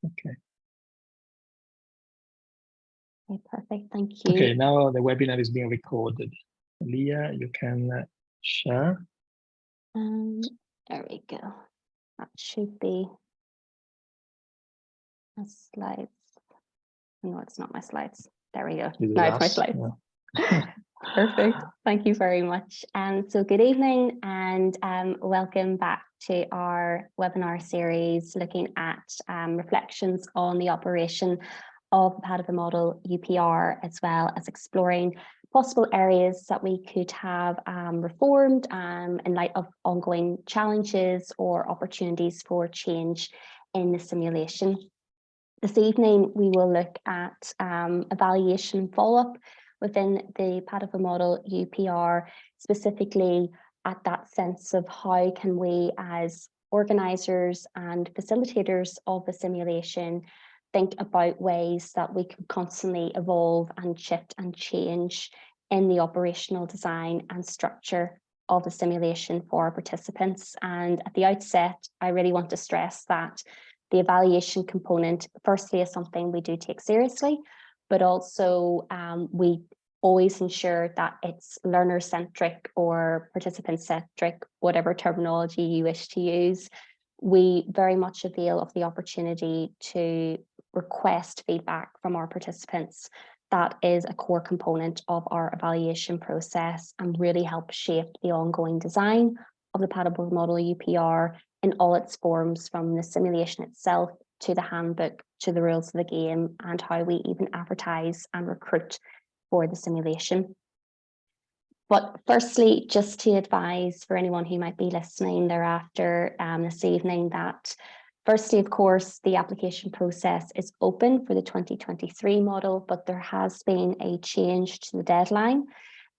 Okay. Okay, perfect. Thank you. Okay, now the webinar is being recorded. Leah, you can share. There we go. That should be my slides. No, it's not my slides. There we go. Now it's my slides. Yeah. Perfect. Thank you very much. So good evening and welcome back to our webinar series looking at reflections on the operation of the Padova Model UPR, as well as exploring possible areas that we could have reformed in light of ongoing challenges or opportunities for change in the simulation. This evening, we will look at evaluation follow-up within the Padova Model UPR, specifically at that sense of how can we as organisers and facilitators of the simulation think about ways that we can constantly evolve and shift and change in the operational design and structure of the simulation for our participants. And at the outset, I really want to stress that the evaluation component, firstly, is something we do take seriously, but also we always ensure that it's learner-centric or participant-centric, whatever terminology you wish to use. We very much avail of the opportunity to request feedback from our participants. That is a core component of our evaluation process and really helps shape the ongoing design of the Padova Model UPR in all its forms, from the simulation itself to the handbook, to the rules of the game, and how we even advertise and recruit for the simulation. But firstly, just to advise for anyone who might be listening thereafter this evening that firstly, of course, the application process is open for the 2023 model, but there has been a change to the deadline.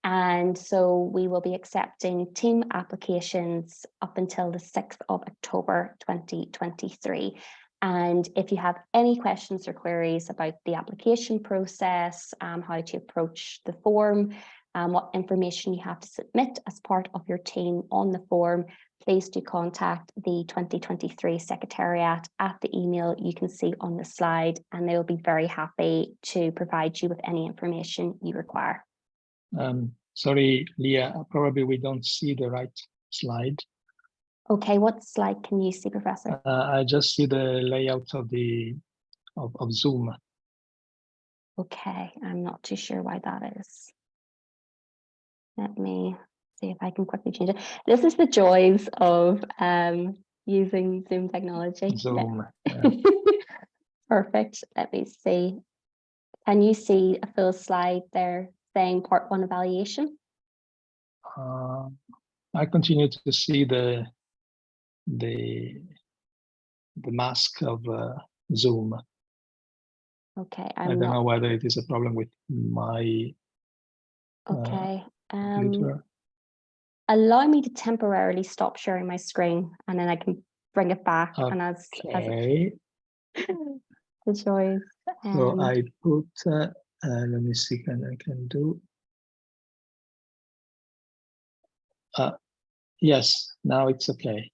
And so we will be accepting team applications up until the 6th of October 2023. And if you have any questions or queries about the application process, how to approach the form, what information you have to submit as part of your team on the form, please do contact the 2023 Secretariat at the email you can see on the slide, and they will be very happy to provide you with any information you require. Sorry, Leah, probably we don't see the right slide. Okay, what slide can you see, Professor? I just see the layout of the of Zoom. Okay, I'm not too sure why that is. Let me see if I can quickly change it. This is the joys of using Zoom technology. Zoom. Yeah. Perfect. Let me see. Can you see a full slide there saying part 1 evaluation? I continue to see the mask of Zoom. Okay, I don't know whether it is a problem with my computer. Allow me to temporarily stop sharing my screen, and then I can bring it back. Okay. And as the joys. So I put. Let me see. I can do. Yes, now it's okay.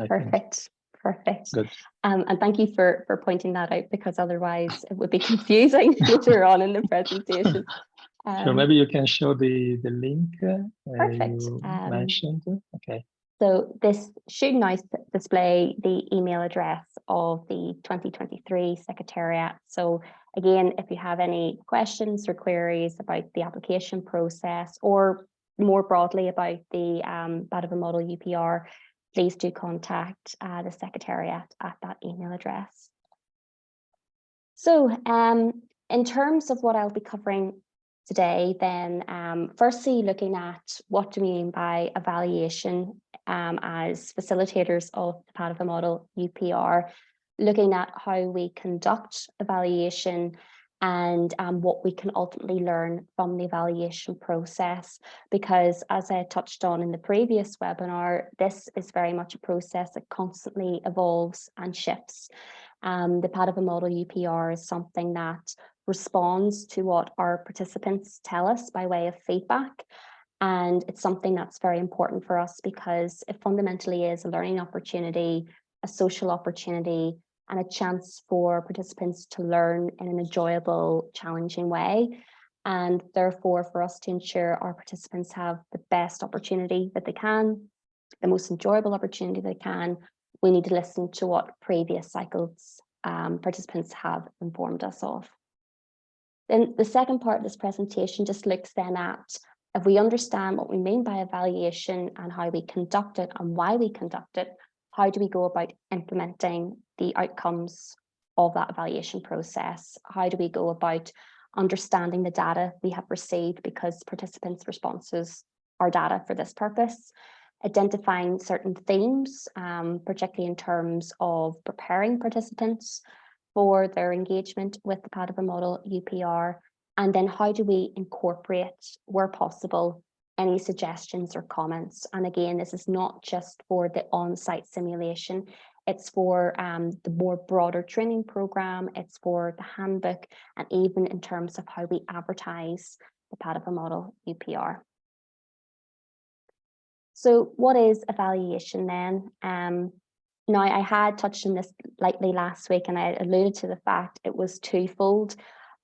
Perfect. Perfect. Good. And thank you for pointing that out, because otherwise it would be confusing later on in the presentation. So maybe you can show the link Perfect. you mentioned. Okay. So this should now display the email address of the 2023 Secretariat. So again, if you have any questions or queries about the application process, or more broadly about the Padova Model UPR, please do contact the Secretariat at that email address. So in terms of what I'll be covering today, then firstly, looking at what do we mean by evaluation as facilitators of the Padova Model UPR, looking at how we conduct evaluation and what we can ultimately learn from the evaluation process. Because as I touched on in the previous webinar, this is very much a process that constantly evolves and shifts. The Padova Model UPR is something that responds to what our participants tell us by way of feedback. And it's something that's very important for us because it fundamentally is a learning opportunity, a social opportunity, and a chance for participants to learn in an enjoyable, challenging way. And therefore, for us to ensure our participants have the best opportunity that they can, the most enjoyable opportunity they can, we need to listen to what previous cycles participants have informed us of. Then the second part of this presentation just looks then at, if we understand what we mean by evaluation and how we conduct it and why we conduct it, how do we go about implementing the outcomes of that evaluation process? How do we go about understanding the data we have received, because participants' responses are data for this purpose, identifying certain themes, particularly in terms of preparing participants for their engagement with the Padova Model UPR, and then how do we incorporate, where possible, any suggestions or comments. And again, this is not just for the on-site simulation, it's for the more broader training program, it's for the handbook, and even in terms of how we advertise the Padova Model UPR. So what is evaluation then? Now, I had touched on this lightly last week, and I alluded to the fact it was twofold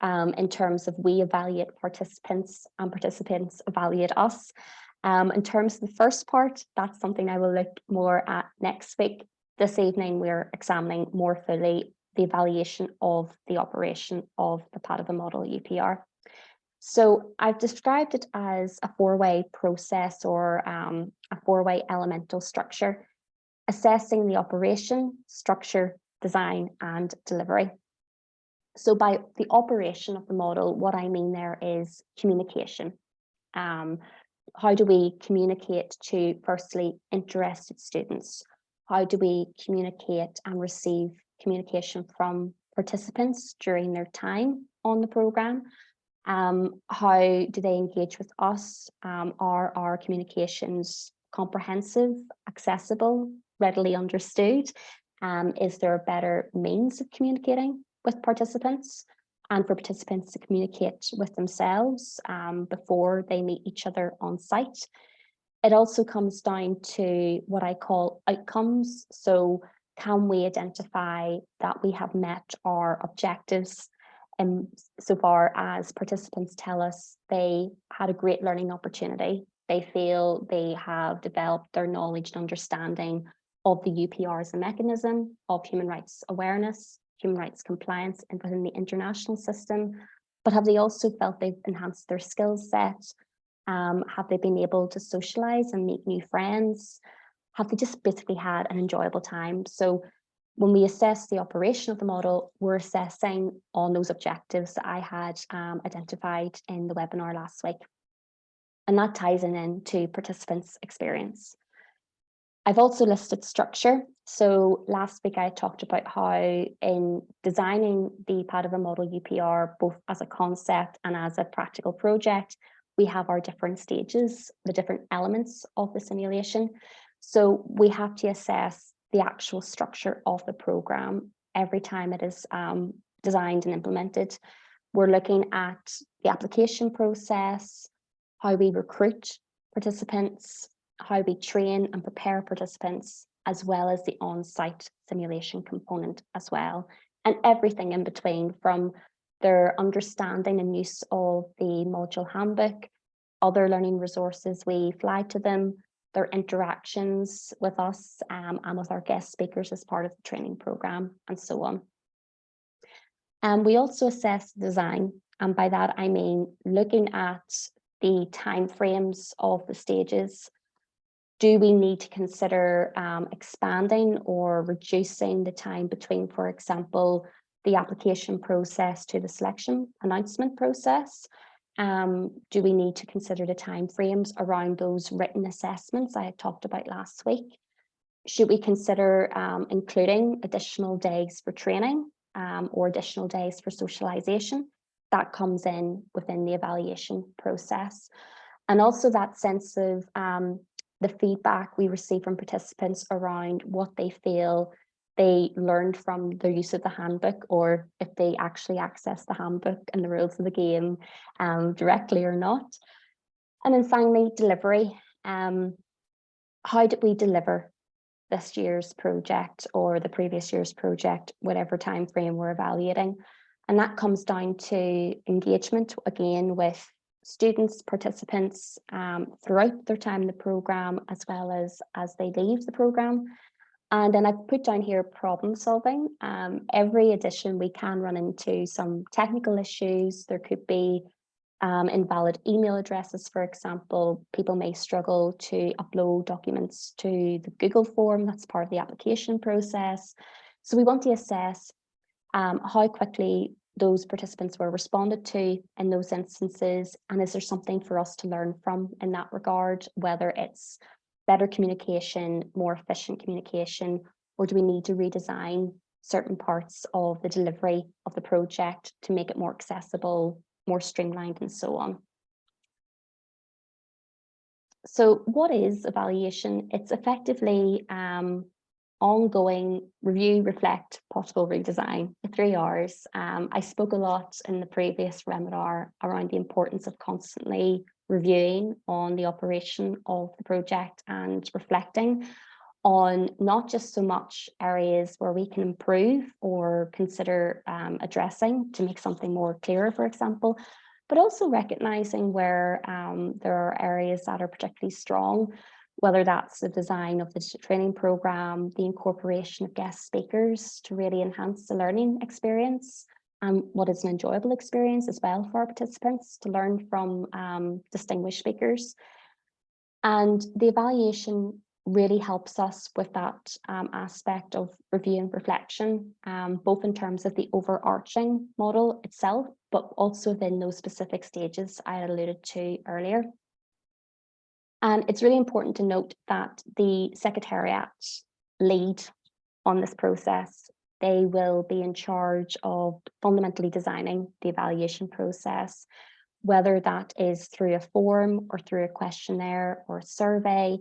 in terms of we evaluate participants and participants evaluate us. In terms of the first part, that's something I will look more at next week. This evening, we're examining more fully the evaluation of the operation of the Padova Model UPR. So I've described it as a four-way process, or a four-way elemental structure, assessing the operation, structure, design, and delivery. So by the operation of the model, what I mean there is communication. How do we communicate to, firstly, interested students? How do we communicate and receive communication from participants during their time on the programme? How do they engage with us? Are our communications comprehensive, accessible, readily understood? Is there a better means of communicating with participants, and for participants to communicate with themselves before they meet each other on site? It also comes down to what I call outcomes. So can we identify that we have met our objectives? And so far as participants tell us they had a great learning opportunity, they feel they have developed their knowledge and understanding of the UPR as a mechanism of human rights awareness, human rights compliance, and within the international system. But have they also felt they've enhanced their skill set? Have they been able to socialize and meet new friends? Have they just basically had an enjoyable time? So when we assess the operation of the model, we're assessing on those objectives that I had identified in the webinar last week. And that ties into participants' experience. I've also listed structure. So last week I talked about how in designing the Padova Model UPR, both as a concept and as a practical project, we have our different stages, the different elements of the simulation. So we have to assess the actual structure of the program every time it is designed and implemented. We're looking at the application process, how we recruit participants, how we train and prepare participants, as well as the on-site simulation component as well, and everything in between, from their understanding and use of the module handbook, other learning resources we flag to them, their interactions with us and with our guest speakers as part of the training program, and so on. And we also assess design, and by that I mean looking at the timeframes of the stages. Do we need to consider expanding or reducing the time between, for example, the application process to the selection announcement process? Do we need to consider the timeframes around those written assessments I had talked about last week? Should we consider including additional days for training or additional days for socialization? That comes in within the evaluation process. And also that sense of the feedback we receive from participants around what they feel they learned from their use of the handbook, or if they actually access the handbook and the rules of the game directly or not. And then finally, delivery. How did we deliver this year's project or the previous year's project, whatever time frame we're evaluating. And that comes down to engagement, again, with students, participants throughout their time in the programme, as well as they leave the programme. And then I've put down here problem solving. Every edition we can run into some technical issues. There could be invalid email addresses, for example. People may struggle to upload documents to the Google form. That's part of the application process. So we want to assess how quickly those participants were responded to in those instances, and is there something for us to learn from in that regard, whether it's better communication, more efficient communication, or do we need to redesign certain parts of the delivery of the project to make it more accessible, more streamlined, and so on. So what is evaluation? It's effectively ongoing review, reflect, possible redesign, the 3 R's. I spoke a lot in the previous webinar around the importance of constantly reviewing on the operation of the project and reflecting on not just so much areas where we can improve or consider addressing to make something more clearer, for example, but also recognizing where there are areas that are particularly strong, whether that's the design of the training program, the incorporation of guest speakers to really enhance the learning experience, and what is an enjoyable experience as well for our participants to learn from distinguished speakers. And the evaluation really helps us with that aspect of review and reflection, both in terms of the overarching model itself, but also within those specific stages I alluded to earlier. And it's really important to note that the Secretariat lead on this process. They will be in charge of fundamentally designing the evaluation process, whether that is through a form or through a questionnaire or a survey,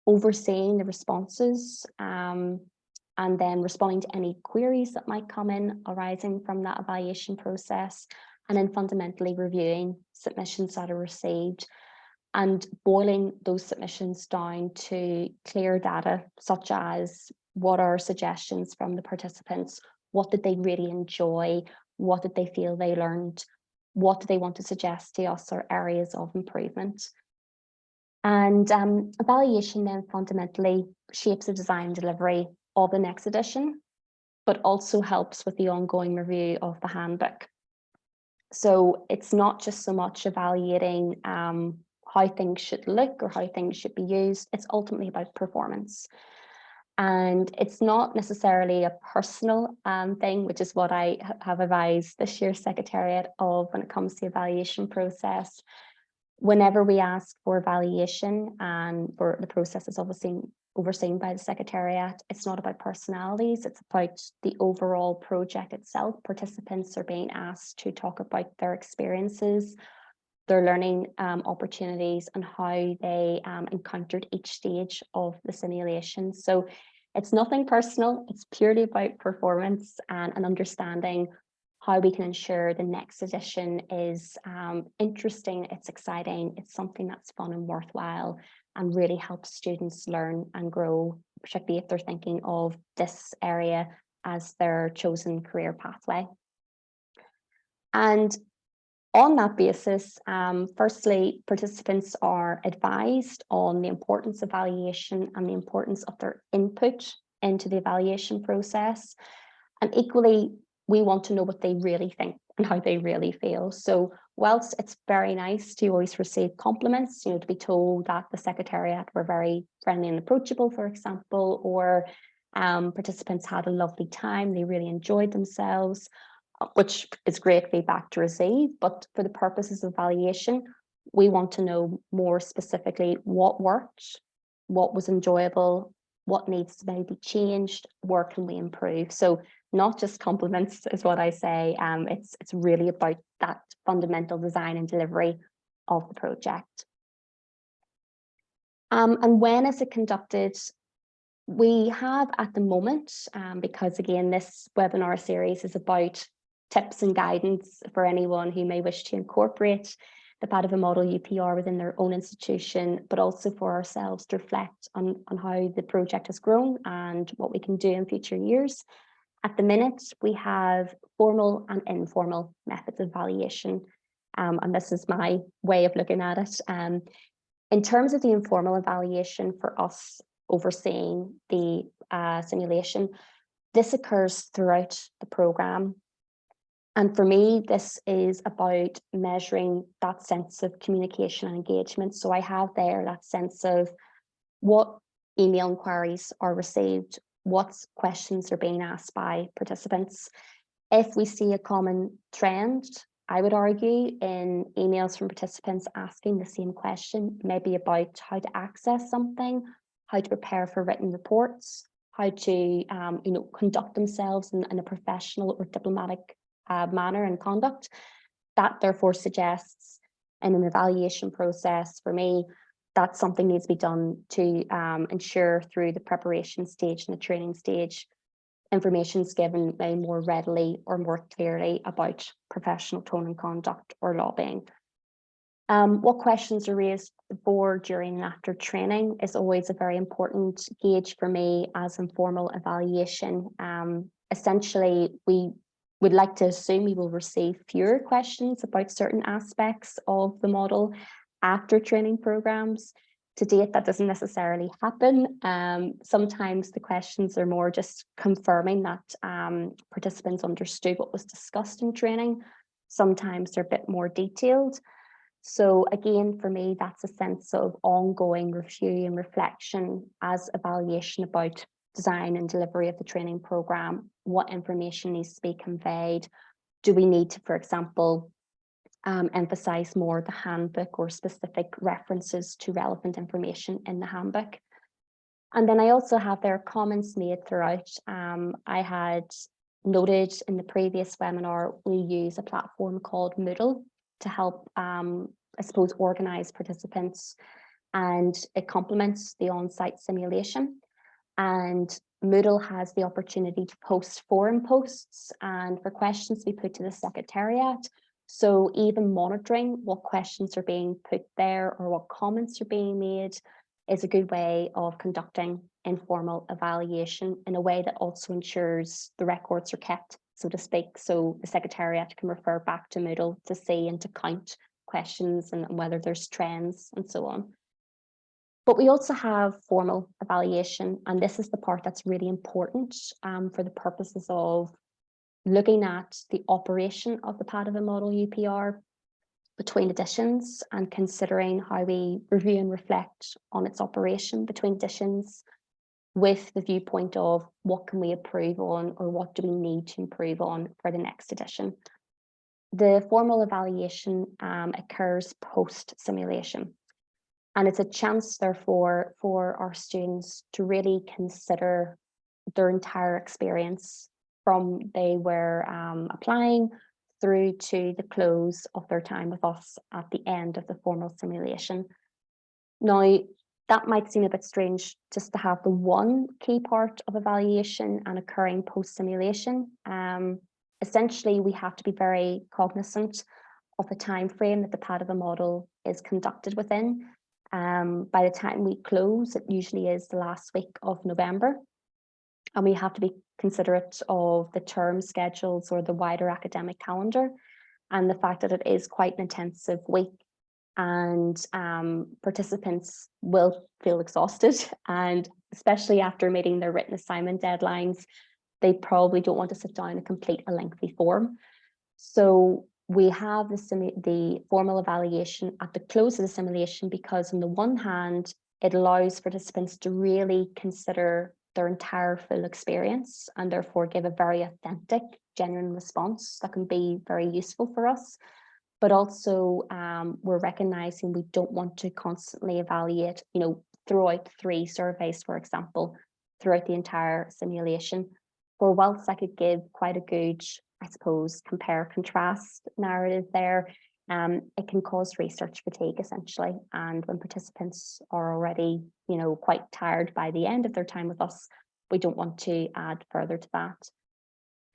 overseeing the responses, and then responding to any queries that might come in arising from that evaluation process, and then fundamentally reviewing submissions that are received and boiling those submissions down to clear data, such as what are suggestions from the participants, what did they really enjoy, what did they feel they learned, what do they want to suggest to us are areas of improvement. And evaluation then fundamentally shapes the design and delivery of the next edition, but also helps with the ongoing review of the handbook. So it's not just so much evaluating how things should look or how things should be used, it's ultimately about performance. And it's not necessarily a personal thing, which is what I have advised this year's Secretariat of when it comes to the evaluation process. Whenever we ask for evaluation, and for the process is obviously overseen by the Secretariat, it's not about personalities, it's about the overall project itself. Participants are being asked to talk about their experiences, their learning opportunities, and how they encountered each stage of the simulation. So it's nothing personal, it's purely about performance and an understanding how we can ensure the next edition is interesting, it's exciting, it's something that's fun and worthwhile, and really helps students learn and grow, particularly if they're thinking of this area as their chosen career pathway. And on that basis, firstly, participants are advised on the importance of evaluation and the importance of their input into the evaluation process. And equally, we want to know what they really think and how they really feel. So whilst it's very nice to always receive compliments, to be told that the Secretariat were very friendly and approachable, for example, or participants had a lovely time, they really enjoyed themselves, which is great feedback to receive, but for the purposes of evaluation, we want to know more specifically what worked, what was enjoyable, what needs to maybe be changed, where can we improve. So not just compliments is what I say, it's really about that fundamental design and delivery of the project. And when is it conducted? We have at the moment, because again, this webinar series is about tips and guidance for anyone who may wish to incorporate the Padova Model UPR within their own institution, but also for ourselves to reflect on how the project has grown and what we can do in future years. At the minute, we have formal and informal methods of evaluation, and this is my way of looking at it. In terms of the informal evaluation for us overseeing the simulation, this occurs throughout the programme. And for me, this is about measuring that sense of communication and engagement. So I have there that sense of what email inquiries are received, what questions are being asked by participants. If we see a common trend, I would argue, in emails from participants asking the same question, maybe about how to access something, how to prepare for written reports, how to conduct themselves in a professional or diplomatic manner and conduct, that therefore suggests in an evaluation process for me that something needs to be done to ensure through the preparation stage and the training stage, information is given more readily or more clearly about professional tone and conduct or lobbying. What questions are raised before, during and after training is always a very important gauge for me as informal evaluation. Essentially, we would like to assume we will receive fewer questions about certain aspects of the model after training programs. To date, that doesn't necessarily happen. Sometimes the questions are more just confirming that participants understood what was discussed in training. Sometimes they're a bit more detailed. So again, for me, that's a sense of ongoing review and reflection as evaluation about design and delivery of the training program. What information needs to be conveyed? Do we need to, for example, emphasize more the handbook or specific references to relevant information in the handbook? And then I also have their comments made throughout. I had noted in the previous webinar, we use a platform called Moodle to help, I suppose, organize participants, and it complements the on-site simulation. And Moodle has the opportunity to post forum posts and for questions to be put to the Secretariat. So even monitoring what questions are being put there or what comments are being made is a good way of conducting informal evaluation in a way that also ensures the records are kept, so to speak. So the Secretariat can refer back to Moodle to see and to count questions and whether there's trends and so on. But we also have formal evaluation, and this is the part that's really important for the purposes of looking at the operation of the Padova Model UPR between editions and considering how we review and reflect on its operation between editions with the viewpoint of what can we improve on or what do we need to improve on for the next edition. The formal evaluation occurs post-simulation. And it's a chance, therefore, for our students to really consider their entire experience from they were applying through to the close of their time with us at the end of the formal simulation. Now, that might seem a bit strange just to have the one key part of evaluation and occurring post-simulation. Essentially, we have to be very cognizant of the time frame that the Padova model is conducted within. By the time we close, it usually is the last week of November, and we have to be considerate of the term schedules or the wider academic calendar and the fact that it is quite an intensive week, and participants will feel exhausted, and especially after meeting their written assignment deadlines, they probably don't want to sit down and complete a lengthy form. So we have the formal evaluation at the close of the simulation because on the one hand, it allows participants to really consider their entire full experience and therefore give a very authentic, genuine response that can be very useful for us. But also we're recognizing we don't want to constantly evaluate, throughout 3 surveys, for example, throughout the entire simulation. For whilst I could give quite a good, I suppose, compare-contrast narrative there, it can cause research fatigue, essentially. And when participants are already, quite tired by the end of their time with us, we don't want to add further to that.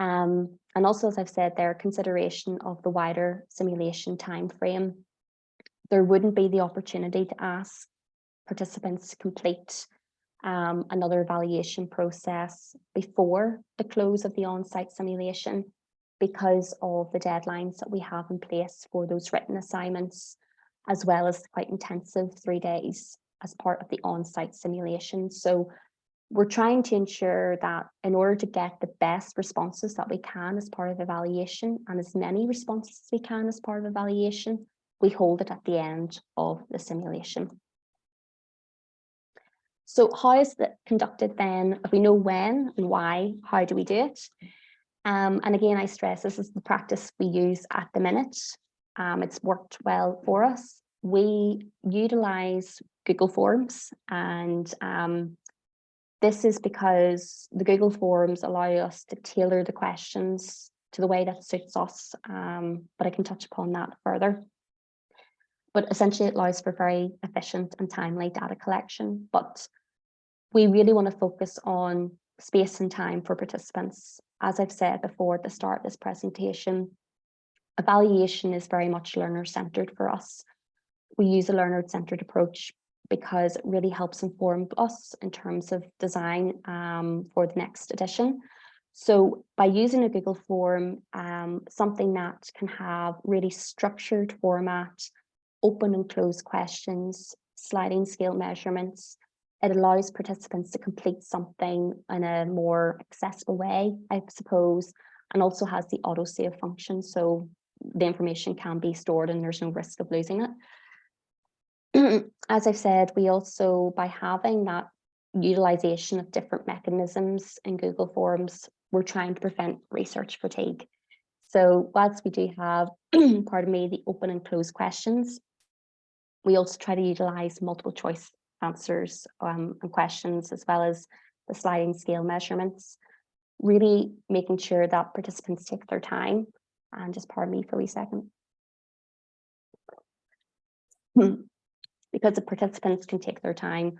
And also, as I've said there, consideration of the wider simulation time frame. there wouldn't be the opportunity to ask participants to complete another evaluation process before the close of the on-site simulation because of the deadlines that we have in place for those written assignments, as well as quite intensive 3 days as part of the on-site simulation. So we're trying to ensure that in order to get the best responses that we can as part of evaluation, and as many responses as we can as part of evaluation, we hold it at the end of the simulation. So how is that conducted then? If we know when and why, how do we do it? And again, I stress this is the practice we use at the minute. It's worked well for us. We utilize Google Forms, and this is because the Google Forms allow us to tailor the questions to the way that suits us, but I can touch upon that further. But essentially it allows for very efficient and timely data collection, but we really want to focus on space and time for participants. As I've said before at the start of this presentation, evaluation is very much learner-centered for us. We use a learner-centered approach because it really helps inform us in terms of design for the next edition. So by using a Google form, something that can have really structured format, open and closed questions, sliding scale measurements, it allows participants to complete something in a more accessible way, I suppose, and also has the autosave function, so the information can be stored and there's no risk of losing it. As I've said, we also, by having that utilization of different mechanisms in Google Forms, we're trying to prevent research fatigue. So whilst we do have, pardon me, the open and closed questions, we also try to utilize multiple choice answers and questions, as well as the sliding scale measurements, really making sure that participants take their time. And just pardon me for a wee second. Because the participants can take their time,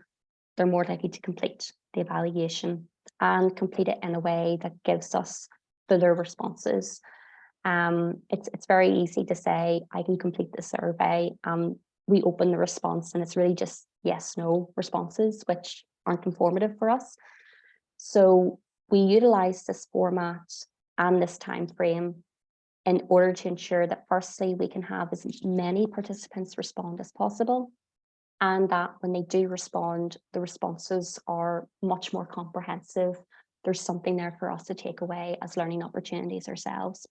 they're more likely to complete the evaluation and complete it in a way that gives us fuller responses. It's very easy to say, I can complete the survey. We open the response and it's really just yes, no responses, which aren't informative for us. So we utilize this format and this time frame in order to ensure that firstly, we can have as many participants respond as possible, and that when they do respond, the responses are much more comprehensive. There's something there for us to take away as learning opportunities ourselves.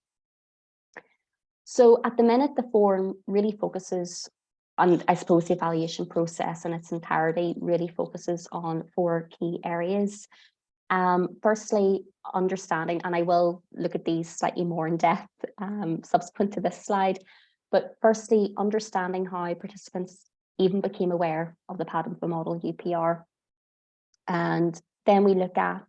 So at the minute, the form really focuses on, I suppose, the evaluation process in its entirety really focuses on 4 key areas. Firstly, understanding, and I will look at these slightly more in depth subsequent to this slide, but firstly, understanding how participants even became aware of the Padova Model UPR. And then we look at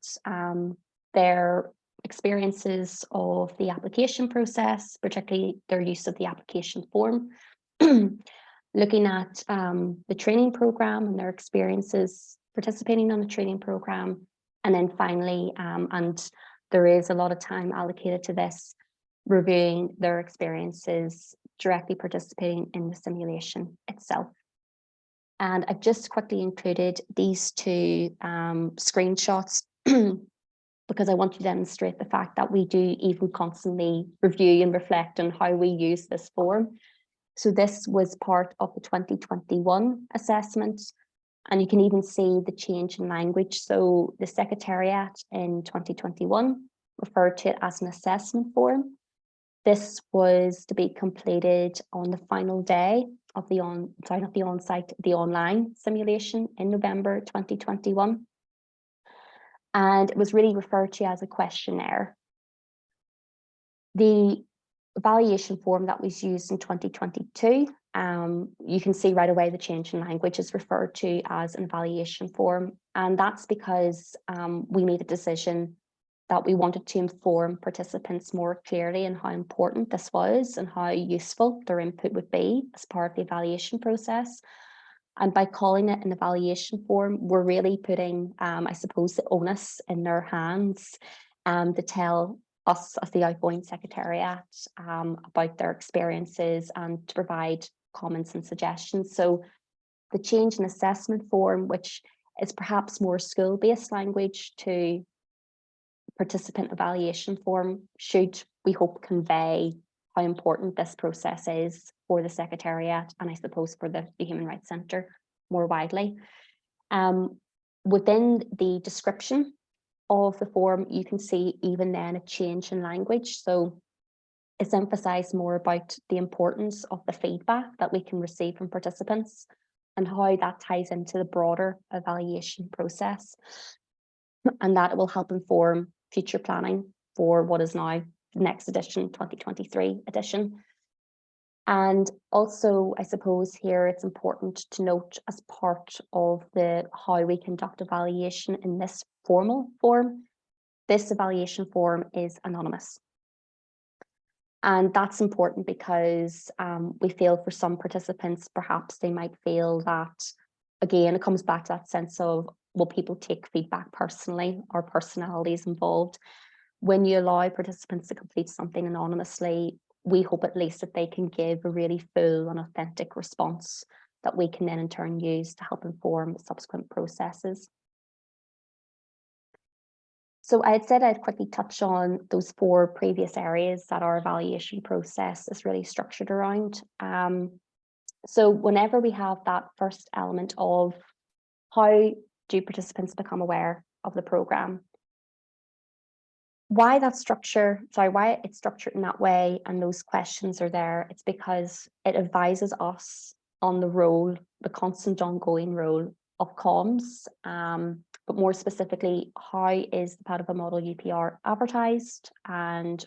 their experiences of the application process, particularly their use of the application form, looking at the training program and their experiences participating on the training program. And then finally, and there is a lot of time allocated to this, reviewing their experiences directly participating in the simulation itself. And I've just quickly included these 2 screenshots because I want to demonstrate the fact that we do even constantly review and reflect on how we use this form. So this was part of the 2021 assessment, and you can even see the change in language. So the Secretariat in 2021 referred to it as an assessment form. This was to be completed on the final day of the the online simulation in November 2021. And it was really referred to as a questionnaire. The evaluation form that was used in 2022, you can see right away the change in language is referred to as an evaluation form. And that's because we made a decision that we wanted to inform participants more clearly on how important this was and how useful their input would be as part of the evaluation process. And by calling it an evaluation form, we're really putting, I suppose, the onus in their hands to tell us as the outgoing Secretariat about their experiences and to provide comments and suggestions. So the change in assessment form, which is perhaps more school-based language, to participant evaluation form, should, we hope, convey how important this process is for the Secretariat, and I suppose for the Human Rights Centre more widely. Within the description of the form, you can see even then a change in language. So it's emphasised more about the importance of the feedback that we can receive from participants and how that ties into the broader evaluation process, and that it will help inform future planning for what is now the next edition, 2023 edition. And also, I suppose here it's important to note, as part of the how we conduct evaluation in this formal form, this evaluation form is anonymous. And that's important because we feel for some participants, perhaps they might feel that, again, it comes back to that sense of, will people take feedback personally, or personalities involved? When you allow participants to complete something anonymously, we hope at least that they can give a really full and authentic response that we can then in turn use to help inform subsequent processes. So I had said I'd quickly touch on those 4 previous areas that our evaluation process is really structured around. So whenever we have that first element of how do participants become aware of the programme, why it's structured in that way and those questions are there, it's because it advises us on the role, the constant ongoing role of comms, but more specifically, how is the Padova Model UPR advertised, and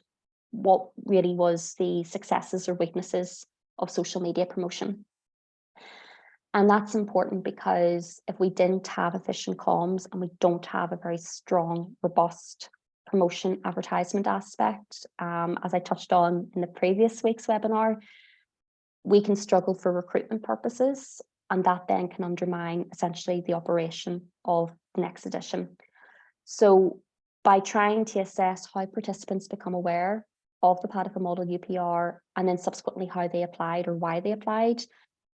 what really was the successes or weaknesses of social media promotion. And that's important because if we didn't have efficient comms and we don't have a very strong, robust promotion advertisement aspect, as I touched on in the previous week's webinar, we can struggle for recruitment purposes, and that then can undermine essentially the operation of the next edition. So by trying to assess how participants become aware of the Padova Model UPR and then subsequently how they applied or why they applied,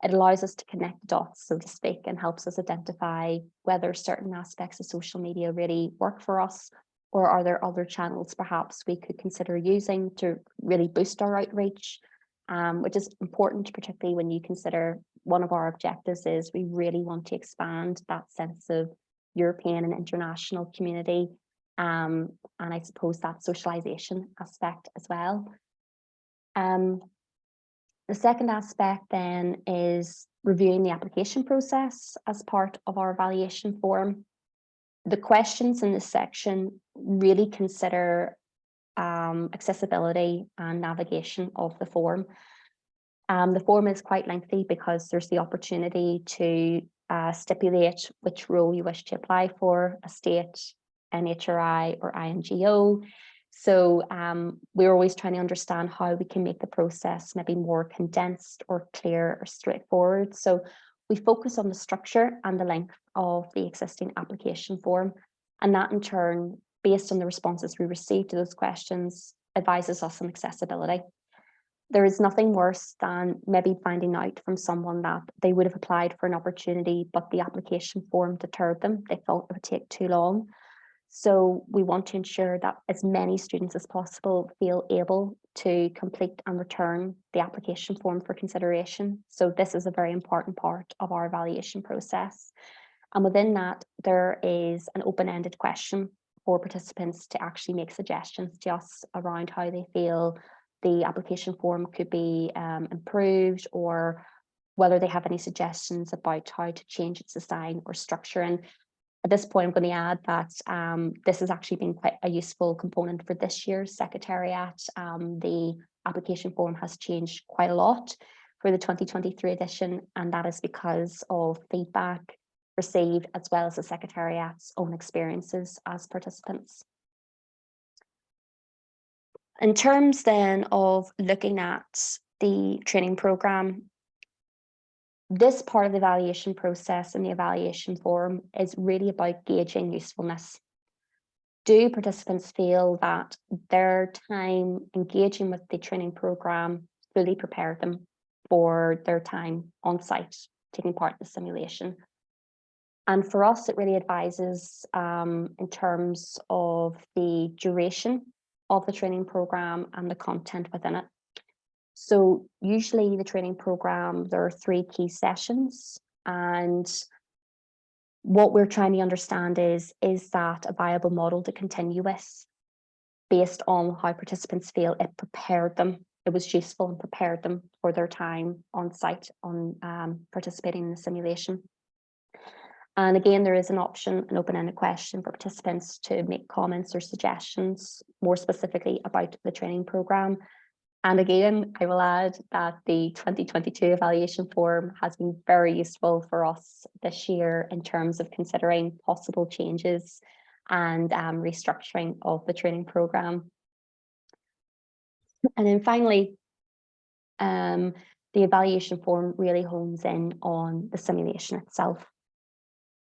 it allows us to connect the dots, so to speak, and helps us identify whether certain aspects of social media really work for us, or are there other channels perhaps we could consider using to really boost our outreach, which is important, particularly when you consider one of our objectives is we really want to expand that sense of European and international community, and I suppose that socialization aspect as well. The second aspect then is reviewing the application process as part of our evaluation form. The questions in this section really consider accessibility and navigation of the form. The form is quite lengthy because there's the opportunity to stipulate which role you wish to apply for, a state, NHRI or INGO. So we're always trying to understand how we can make the process maybe more condensed or clear or straightforward. So we focus on the structure and the length of the existing application form, and that in turn, based on the responses we receive to those questions, advises us on accessibility. There is nothing worse than maybe finding out from someone that they would have applied for an opportunity, but the application form deterred them. They thought it would take too long. So we want to ensure that as many students as possible feel able to complete and return the application form for consideration. So this is a very important part of our evaluation process. And within that, there is an open-ended question for participants to actually make suggestions to us around how they feel the application form could be improved, or whether they have any suggestions about how to change its design or structure. And at this point, I'm going to add that this has actually been quite a useful component for this year's Secretariat. The application form has changed quite a lot for the 2023 edition, and that is because of feedback received as well as the Secretariat's own experiences as participants. In terms then of looking at the training programme, this part of the evaluation process and the evaluation form is really about gauging usefulness. Do participants feel that their time engaging with the training programme fully prepared them for their time on site, taking part in the simulation. And for us, it really advises in terms of the duration of the training program and the content within it. So usually the training program, there are 3 key sessions, and what we're trying to understand is that a viable model to continue with based on how participants feel it prepared them, it was useful and prepared them for their time on site on participating in the simulation. And again, there is an option, an open-ended question for participants to make comments or suggestions more specifically about the training program. And again, I will add that the 2022 evaluation form has been very useful for us this year in terms of considering possible changes and restructuring of the training program. And then finally, the evaluation form really hones in on the simulation itself.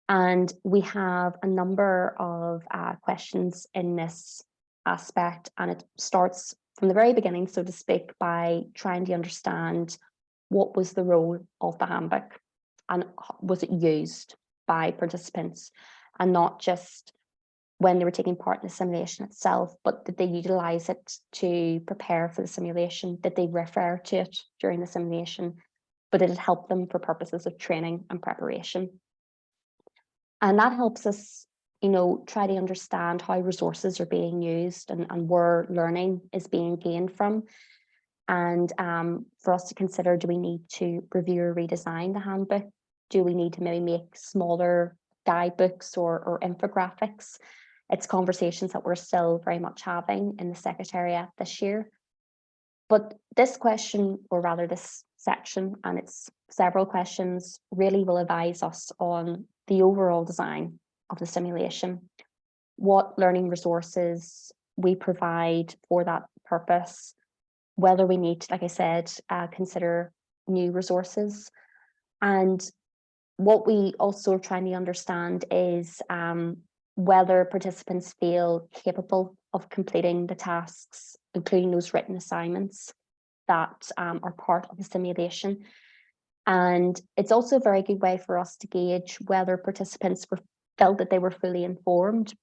And we have a number of questions in this aspect, and it starts from the very beginning, so to speak, by trying to understand what was the role of the handbook and was it used by participants, and not just when they were taking part in the simulation itself, but did they utilize it to prepare for the simulation? Did they refer to it during the simulation? But did it help them for purposes of training and preparation? And that helps us, try to understand how resources are being used and where learning is being gained from. And for us to consider, do we need to review or redesign the handbook? Do we need to maybe make smaller guidebooks or infographics? It's conversations that we're still very much having in the Secretariat this year. But this question, or rather this section, and it's several questions, really will advise us on the overall design of the simulation, what learning resources we provide for that purpose, whether we need to, like I said, consider new resources. And what we also are trying to understand is whether participants feel capable of completing the tasks, including those written assignments that are part of the simulation. And it's also a very good way for us to gauge whether participants felt that they were fully informed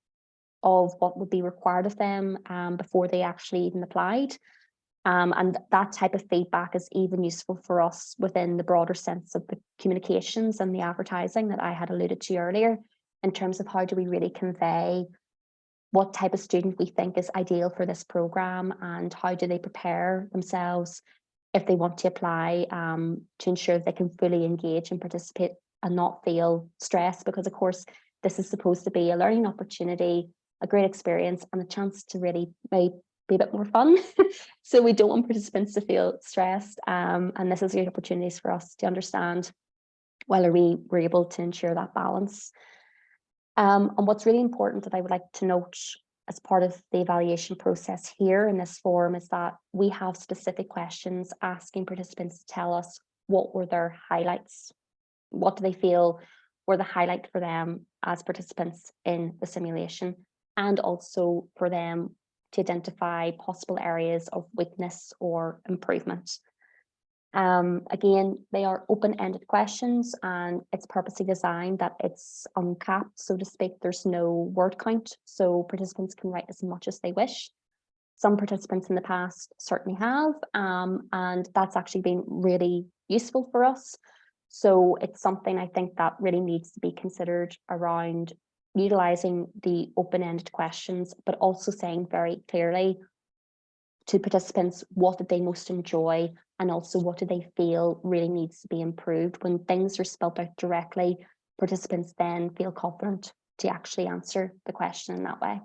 of what would be required of them before they actually even applied. And that type of feedback is even useful for us within the broader sense of the communications and the advertising that I had alluded to earlier, in terms of how do we really convey what type of student we think is ideal for this program, and how do they prepare themselves if they want to apply to ensure they can fully engage and participate and not feel stressed, because of course this is supposed to be a learning opportunity, a great experience, and a chance to really be a bit more fun. So we don't want participants to feel stressed, and this is great opportunities for us to understand whether we were able to ensure that balance. And what's really important that I would like to note as part of the evaluation process here in this form is that we have specific questions asking participants to tell us what were their highlights, what do they feel were the highlight for them as participants in the simulation, and also for them to identify possible areas of weakness or improvement. Again, they are open-ended questions, and it's purposely designed that it's uncapped, so to speak. There's no word count, so participants can write as much as they wish. Some participants in the past certainly have, and that's actually been really useful for us. So it's something I think that really needs to be considered around utilizing the open-ended questions, but also saying very clearly to participants what did they most enjoy, and also what do they feel really needs to be improved. When things are spelled out directly, participants then feel confident to actually answer the question in that way.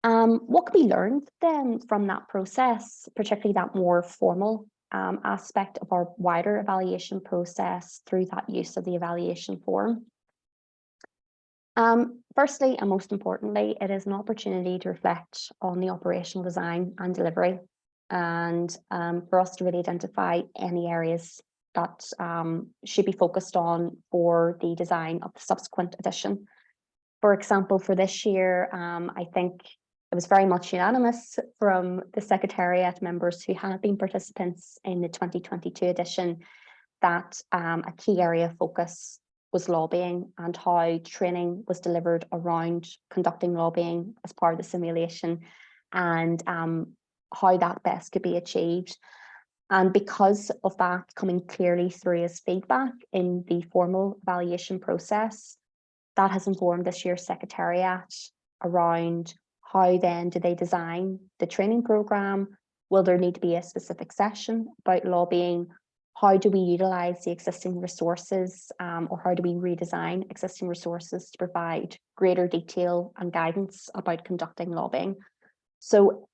What can be learned then from that process, particularly that more formal aspect of our wider evaluation process through that use of the evaluation form? Firstly, and most importantly, it is an opportunity to reflect on the operational design and delivery, and for us to really identify any areas that should be focused on for the design of the subsequent edition. For example, for this year, I think It was very much unanimous from the Secretariat members who had been participants in the 2022 edition that a key area of focus was lobbying and how training was delivered around conducting lobbying as part of the simulation, and how that best could be achieved. And because of that coming clearly through as feedback in the formal evaluation process, that has informed this year's Secretariat around how then do they design the training programme. Will there need to be a specific session about lobbying? How do we utilise the existing resources, or how do we redesign existing resources to provide greater detail and guidance about conducting lobbying? So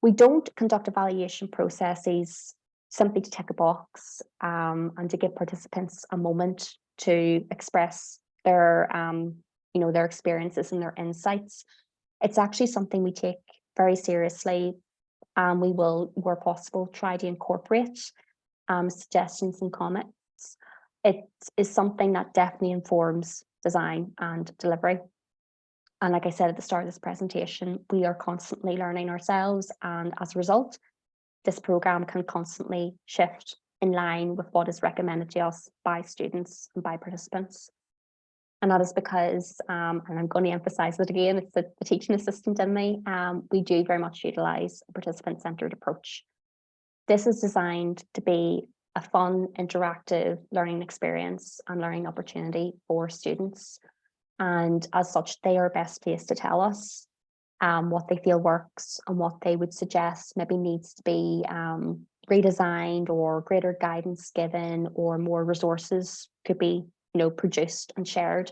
we don't conduct evaluation processes simply to tick a box and to give participants a moment to express their, their experiences and their insights. It's actually something we take very seriously, and we will, where possible, try to incorporate suggestions and comments. It is something that definitely informs design and delivery. And like I said at the start of this presentation, we are constantly learning ourselves, and as a result, this programme can constantly shift in line with what is recommended to us by students and by participants. And that is because, and I'm going to emphasise it again, it's the teaching assistant in me, we do very much utilise a participant-centred approach. This is designed to be a fun, interactive learning experience and learning opportunity for students. And as such, they are best placed to tell us what they feel works and what they would suggest maybe needs to be redesigned, or greater guidance given, or more resources could be produced and shared.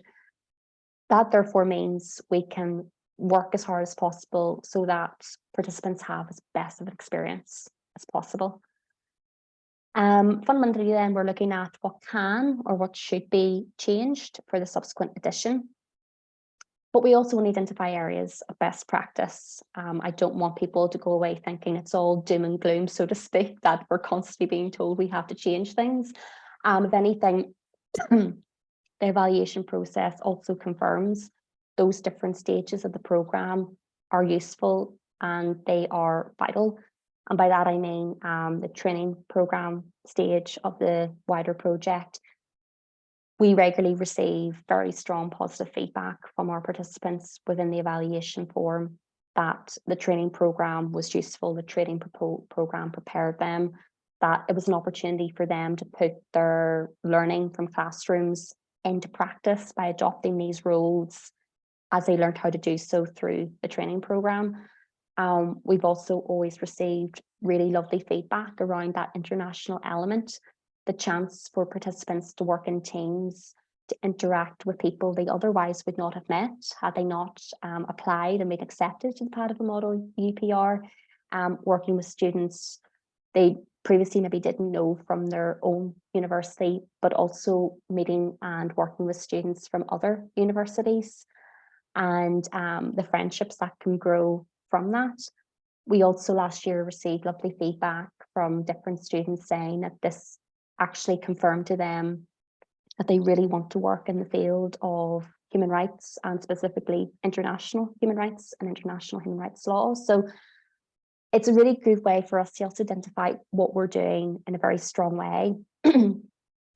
That therefore means we can work as hard as possible so that participants have as best of an experience as possible. Fundamentally then, we're looking at what can or what should be changed for the subsequent edition. But we also want to identify areas of best practice. I don't want people to go away thinking it's all doom and gloom, so to speak, that we're constantly being told we have to change things. If anything, the evaluation process also confirms those different stages of the programme are useful and they are vital. And by that I mean the training programme stage of the wider project. We regularly receive very strong positive feedback from our participants within the evaluation form that the training programme was useful, the training programme prepared them, that it was an opportunity for them to put their learning from classrooms into practice by adopting these roles as they learned how to do so through the training programme. We've also always received really lovely feedback around that international element, the chance for participants to work in teams, to interact with people they otherwise would not have met had they not applied and been accepted to the Padova Model UPR, working with students they previously maybe didn't know from their own university, but also meeting and working with students from other universities, and the friendships that can grow from that. We also last year received lovely feedback from different students saying that this actually confirmed to them that they really want to work in the field of human rights, and specifically international human rights and international human rights law. So it's a really good way for us to also identify what we're doing in a very strong way. And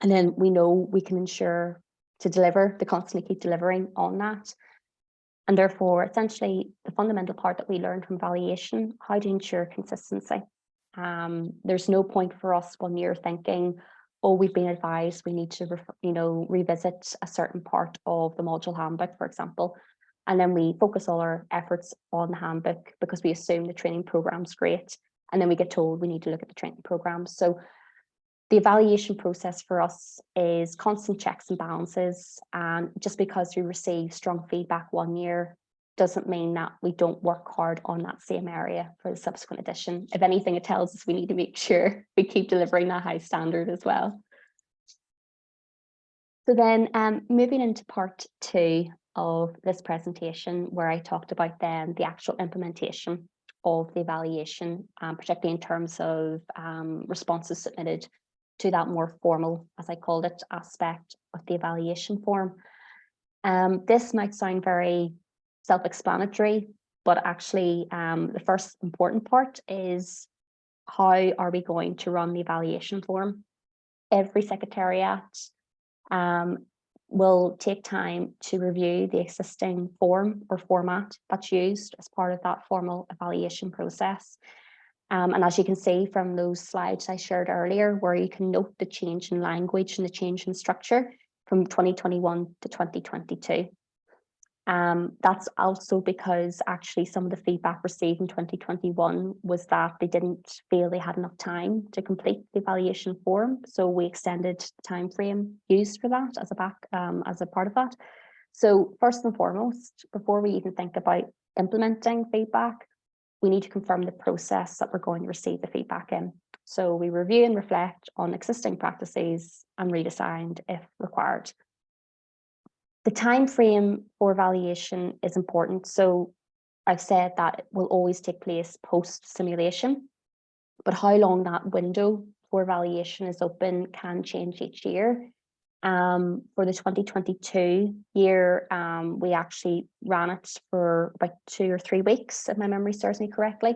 then we know we can ensure to deliver, to constantly keep delivering on that. And therefore, essentially, the fundamental part that we learned from evaluation, how to ensure consistency. There's no point for us 1 year thinking, oh, we've been advised we need to revisit a certain part of the module handbook, for example, and then we focus all our efforts on the handbook because we assume the training program's great, and then we get told we need to look at the training program. So the evaluation process for us is constant checks and balances, and just because we receive strong feedback 1 year doesn't mean that we don't work hard on that same area for the subsequent edition. If anything, it tells us we need to make sure we keep delivering that high standard as well. So then moving into part 2 of this presentation, where I talked about then the actual implementation of the evaluation, particularly in terms of responses submitted to that more formal, as I called it, aspect of the evaluation form. This might sound very self-explanatory, but actually the first important part is how are we going to run the evaluation form. Every secretariat will take time to review the existing form or format that's used as part of that formal evaluation process. And as you can see from those slides I shared earlier, where you can note the change in language and the change in structure from 2021 to 2022. That's also because actually some of the feedback received in 2021 was that they didn't feel they had enough time to complete the evaluation form. So we extended the time frame used for that as a part of that. So first and foremost, before we even think about implementing feedback, we need to confirm the process that we're going to receive the feedback in. So we review and reflect on existing practices and redesign if required. The time frame for evaluation is important. So I've said that it will always take place post simulation, but how long that window for evaluation is open can change each year. For the 2022 year, we actually ran it for about 2 or 3 weeks, if my memory serves me correctly.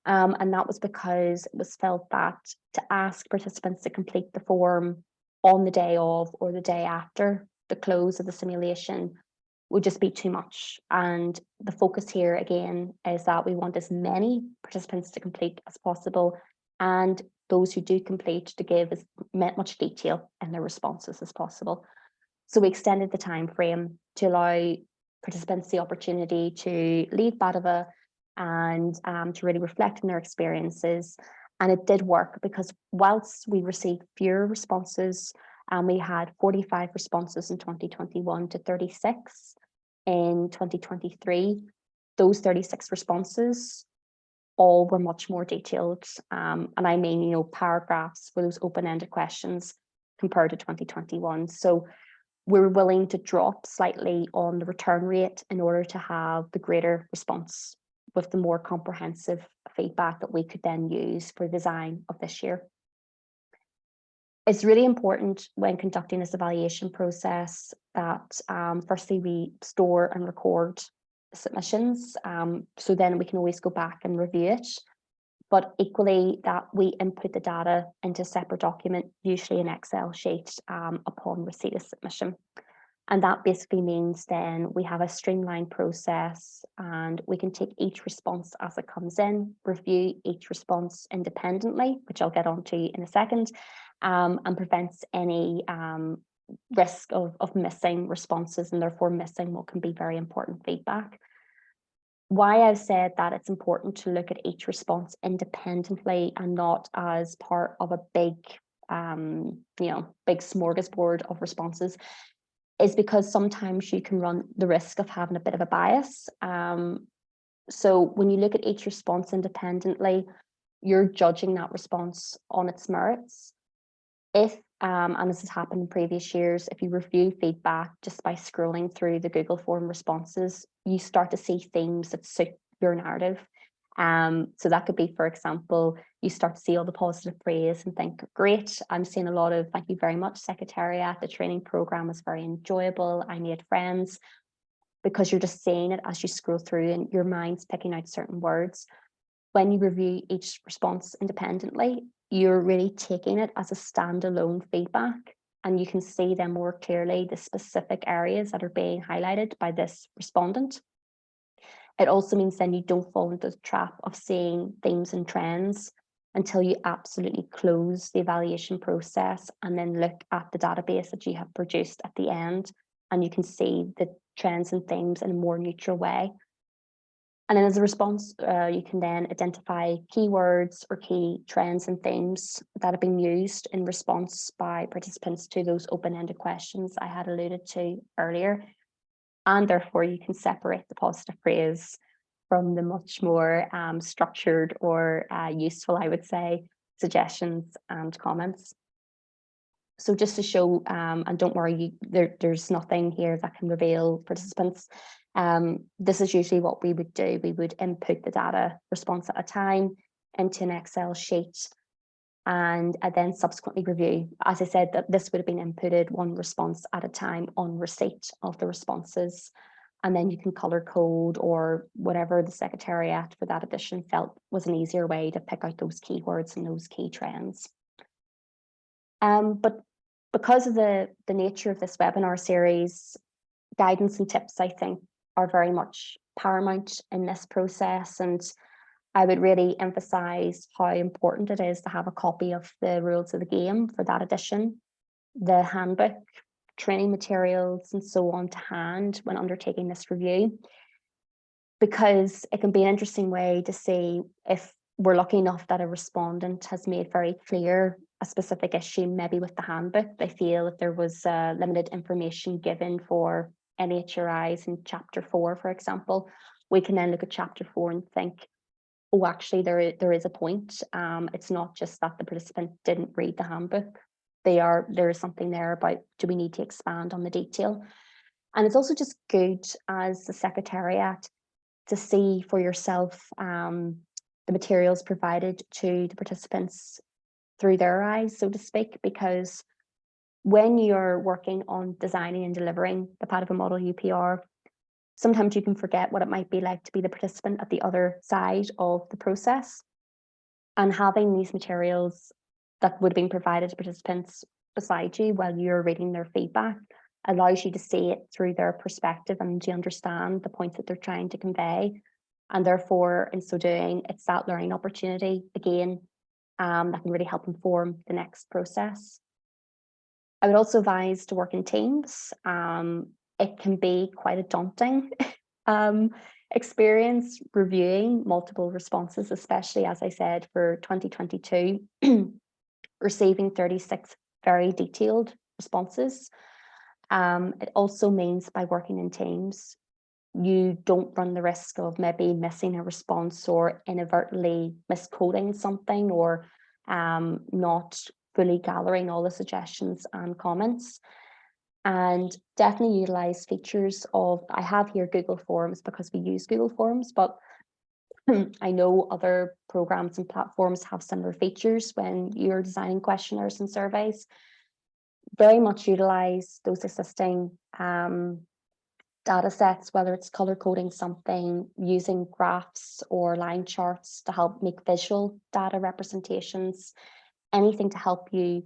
And that was because it was felt that to ask participants to complete the form on the day of or the day after the close of the simulation would just be too much. And the focus here again is that we want as many participants to complete as possible, and those who do complete to give as much detail in their responses as possible. So we extended the time frame to allow participants the opportunity to leave Padova and to really reflect on their experiences. And it did work, because whilst we received fewer responses, we had 45 responses in 2021 to 36 in 2023. Those 36 responses all were much more detailed. And I mean, paragraphs for those open-ended questions compared to 2021. So we're willing to drop slightly on the return rate in order to have the greater response with the more comprehensive feedback that we could then use for the design of this year. It's really important when conducting this evaluation process that firstly we store and record submissions, so then we can always go back and review it, but equally that we input the data into a separate document, usually an Excel sheet, upon receipt of submission. And that basically means then we have a streamlined process, and we can take each response as it comes in, review each response independently, which I'll get onto in a second, and prevents any risk of missing responses, and therefore missing what can be very important feedback. Why I've said that it's important to look at each response independently and not as part of a big smorgasbord of responses is because sometimes you can run the risk of having a bit of a bias. So when you look at each response independently, you're judging that response on its merits. If, and this has happened in previous years, if you review feedback just by scrolling through the Google form responses, you start to see themes that suit your narrative. So that could be, for example, you start to see all the positive praise and think, great, I'm seeing a lot of thank you very much, Secretariat. The training program was very enjoyable. I made friends, because you're just seeing it as you scroll through and your mind's picking out certain words. When you review each response independently, you're really taking it as a standalone feedback, and you can see then more clearly the specific areas that are being highlighted by this respondent. It also means then you don't fall into the trap of seeing themes and trends until you absolutely close the evaluation process and then look at the database that you have produced at the end, and you can see the trends and themes in a more neutral way. And then as a response, you can then identify keywords or key trends and themes that have been used in response by participants to those open-ended questions I had alluded to earlier. And therefore you can separate the positive praise from the much more structured or useful, I would say, suggestions and comments. So just to show, and don't worry, there's nothing here that can reveal participants. This is usually what we would do. We would input the data response at a time into an Excel sheet, and then subsequently review. As I said, that this would have been inputted one response at a time on receipt of the responses. and then you can color code or whatever the Secretariat for that edition felt was an easier way to pick out those keywords and those key trends. But because of the nature of this webinar series, guidance and tips, I think, are very much paramount in this process. And I would really emphasize how important it is to have a copy of the rules of the game for that edition, the handbook, training materials, and so on to hand when undertaking this review, because it can be an interesting way to see if we're lucky enough that a respondent has made very clear a specific issue, maybe with the handbook. They feel if there was limited information given for NHRIs in chapter 4, for example, we can then look at chapter 4 and think, oh, actually there is a point. It's not just that the participant didn't read the handbook. There is something there about, do we need to expand on the detail? And it's also just good as the Secretariat to see for yourself the materials provided to the participants through their eyes, so to speak, because when you're working on designing and delivering the Padova Model UPR, sometimes you can forget what it might be like to be the participant at the other side of the process. And having these materials that would have been provided to participants beside you while you're reading their feedback allows you to see it through their perspective and to understand the points that they're trying to convey. And therefore, in so doing, it's that learning opportunity, again, that can really help inform the next process. I would also advise to work in teams. It can be quite a daunting experience reviewing multiple responses, especially, as I said, for 2022, receiving 36 very detailed responses. It also means by working in teams, you don't run the risk of maybe missing a response or inadvertently miscoding something or not fully gathering all the suggestions and comments. And definitely utilize features of, I have here Google Forms because we use Google Forms, but I know other programs and platforms have similar features when you're designing questionnaires and surveys. Very much utilize those existing data sets, whether it's color coding something, using graphs or line charts to help make visual data representations, anything to help you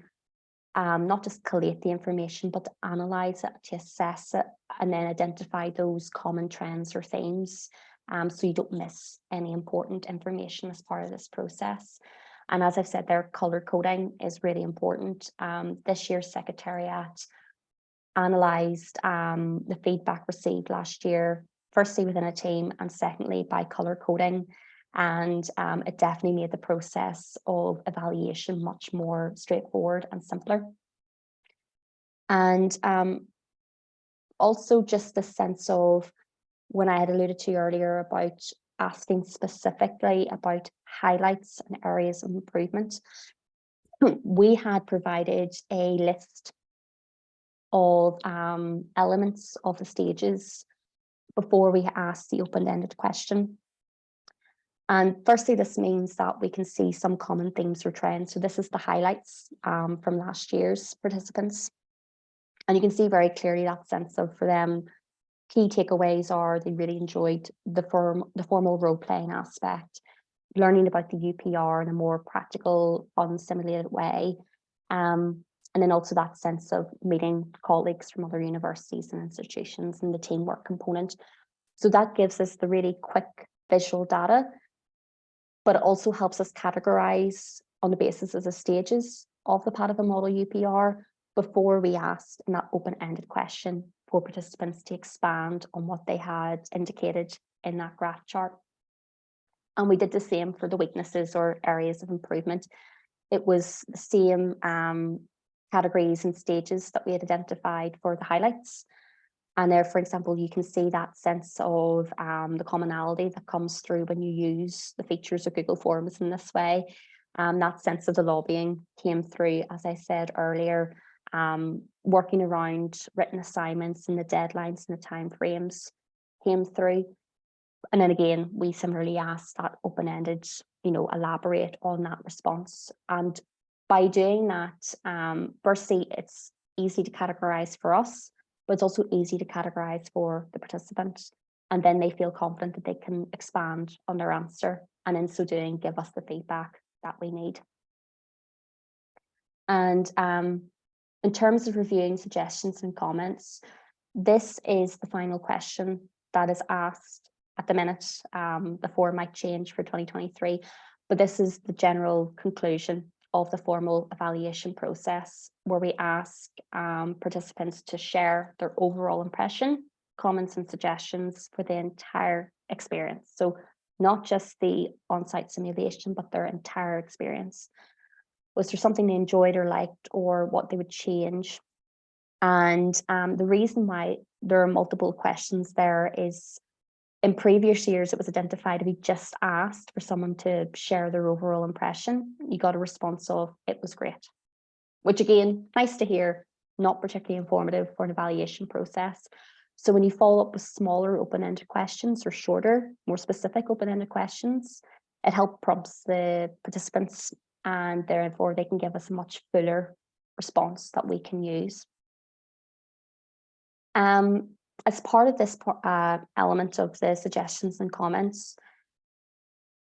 not just collate the information, but to analyze it, to assess it, and then identify those common trends or themes, so you don't miss any important information as part of this process. And as I've said there, color coding is really important. This year's Secretariat analysed the feedback received last year, firstly within a team and secondly by color coding. And it definitely made the process of evaluation much more straightforward and simpler. And also just the sense of, when I had alluded to earlier about asking specifically about highlights and areas of improvement, we had provided a list of elements of the stages before we asked the open-ended question. And firstly, this means that we can see some common themes or trends. So this is the highlights from last year's participants. And you can see very clearly that sense of, for them, key takeaways are they really enjoyed the formal role-playing aspect, learning about the UPR in a more practical, fun, simulated way. And then also that sense of meeting colleagues from other universities and institutions and the teamwork component. So that gives us the really quick visual data, but it also helps us categorize on the basis of the stages of the Padova Model UPR before we asked in that open-ended question for participants to expand on what they had indicated in that graph chart. And we did the same for the weaknesses or areas of improvement. It was the same categories and stages that we had identified for the highlights. And there, for example, you can see that sense of the commonality that comes through when you use the features of Google Forms in this way. That sense of the lobbying came through, as I said earlier, working around written assignments and the deadlines and the timeframes came through. And then again, we similarly asked that open-ended, elaborate on that response. And by doing that, firstly, it's easy to categorize for us, but it's also easy to categorize for the participant. And then they feel confident that they can expand on their answer, and in so doing, give us the feedback that we need. And in terms of reviewing suggestions and comments, this is the final question that is asked at the minute. The form might change for 2023, but this is the general conclusion of the formal evaluation process, where we ask participants to share their overall impression, comments and suggestions for the entire experience. So not just the on-site simulation, but their entire experience. Was there something they enjoyed or liked, or what they would change? And the reason why there are multiple questions there is, in previous years, it was identified we just asked for someone to share their overall impression. You got a response of, it was great, which again, nice to hear, not particularly informative for an evaluation process. So when you follow up with smaller open-ended questions or shorter, more specific open-ended questions, it helps prompts the participants, and therefore they can give us a much fuller response that we can use. As part of this element of the suggestions and comments,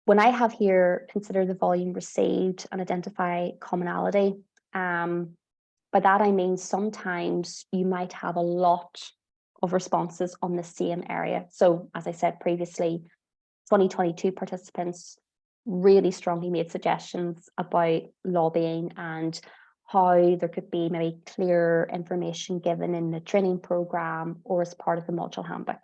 when I have here, consider the volume received and identify commonality, by that I mean sometimes you might have a lot of responses on the same area. So as I said previously, 2022 participants really strongly made suggestions about lobbying and how there could be maybe clear information given in the training program or as part of the module handbook.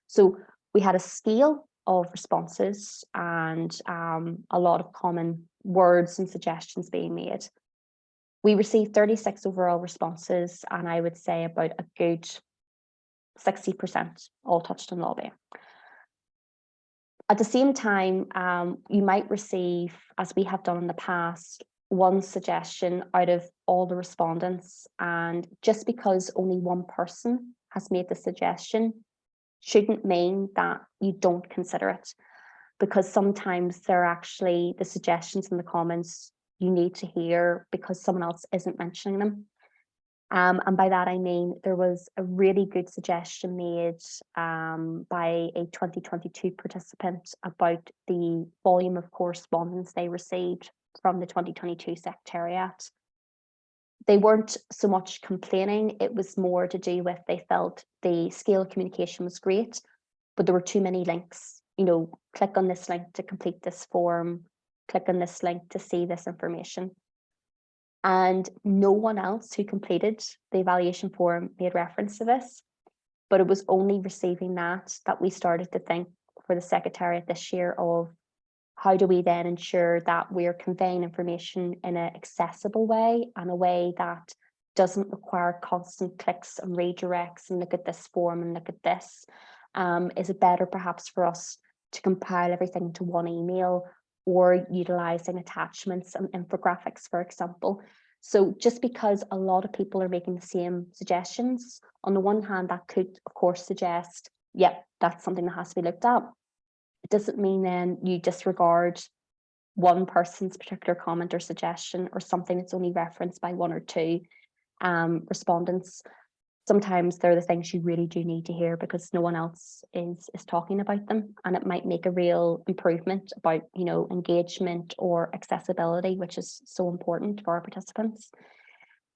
So we had a scale of responses and a lot of common words and suggestions being made. We received 36 overall responses, and I would say about a good 60% all touched on lobbying. At the same time, you might receive, as we have done in the past, one suggestion out of all the respondents, and just because only one person has made the suggestion shouldn't mean that you don't consider it, because sometimes they're actually the suggestions in the comments you need to hear because someone else isn't mentioning them. And by that I mean there was a really good suggestion made by a 2022 participant about the volume of correspondence they received from the 2022 Secretariat. They weren't so much complaining, it was more to do with they felt the scale of communication was great, but there were too many links. You know, click on this link to complete this form, click on this link to see this information. And no one else who completed the evaluation form made reference to this, but it was only receiving that we started to think for the Secretariat this year of how do we then ensure that we're conveying information in an accessible way and a way that doesn't require constant clicks and redirects and look at this form and look at this. Is it better perhaps for us to compile everything to one email, or utilizing attachments and infographics, for example? So just because a lot of people are making the same suggestions, on the one hand, that could, of course, suggest, yep, that's something that has to be looked at. It doesn't mean then you disregard one person's particular comment or suggestion or something that's only referenced by one or two respondents. Sometimes they're the things you really do need to hear because no one else is talking about them, and it might make a real improvement about, you know, engagement or accessibility, which is so important for our participants.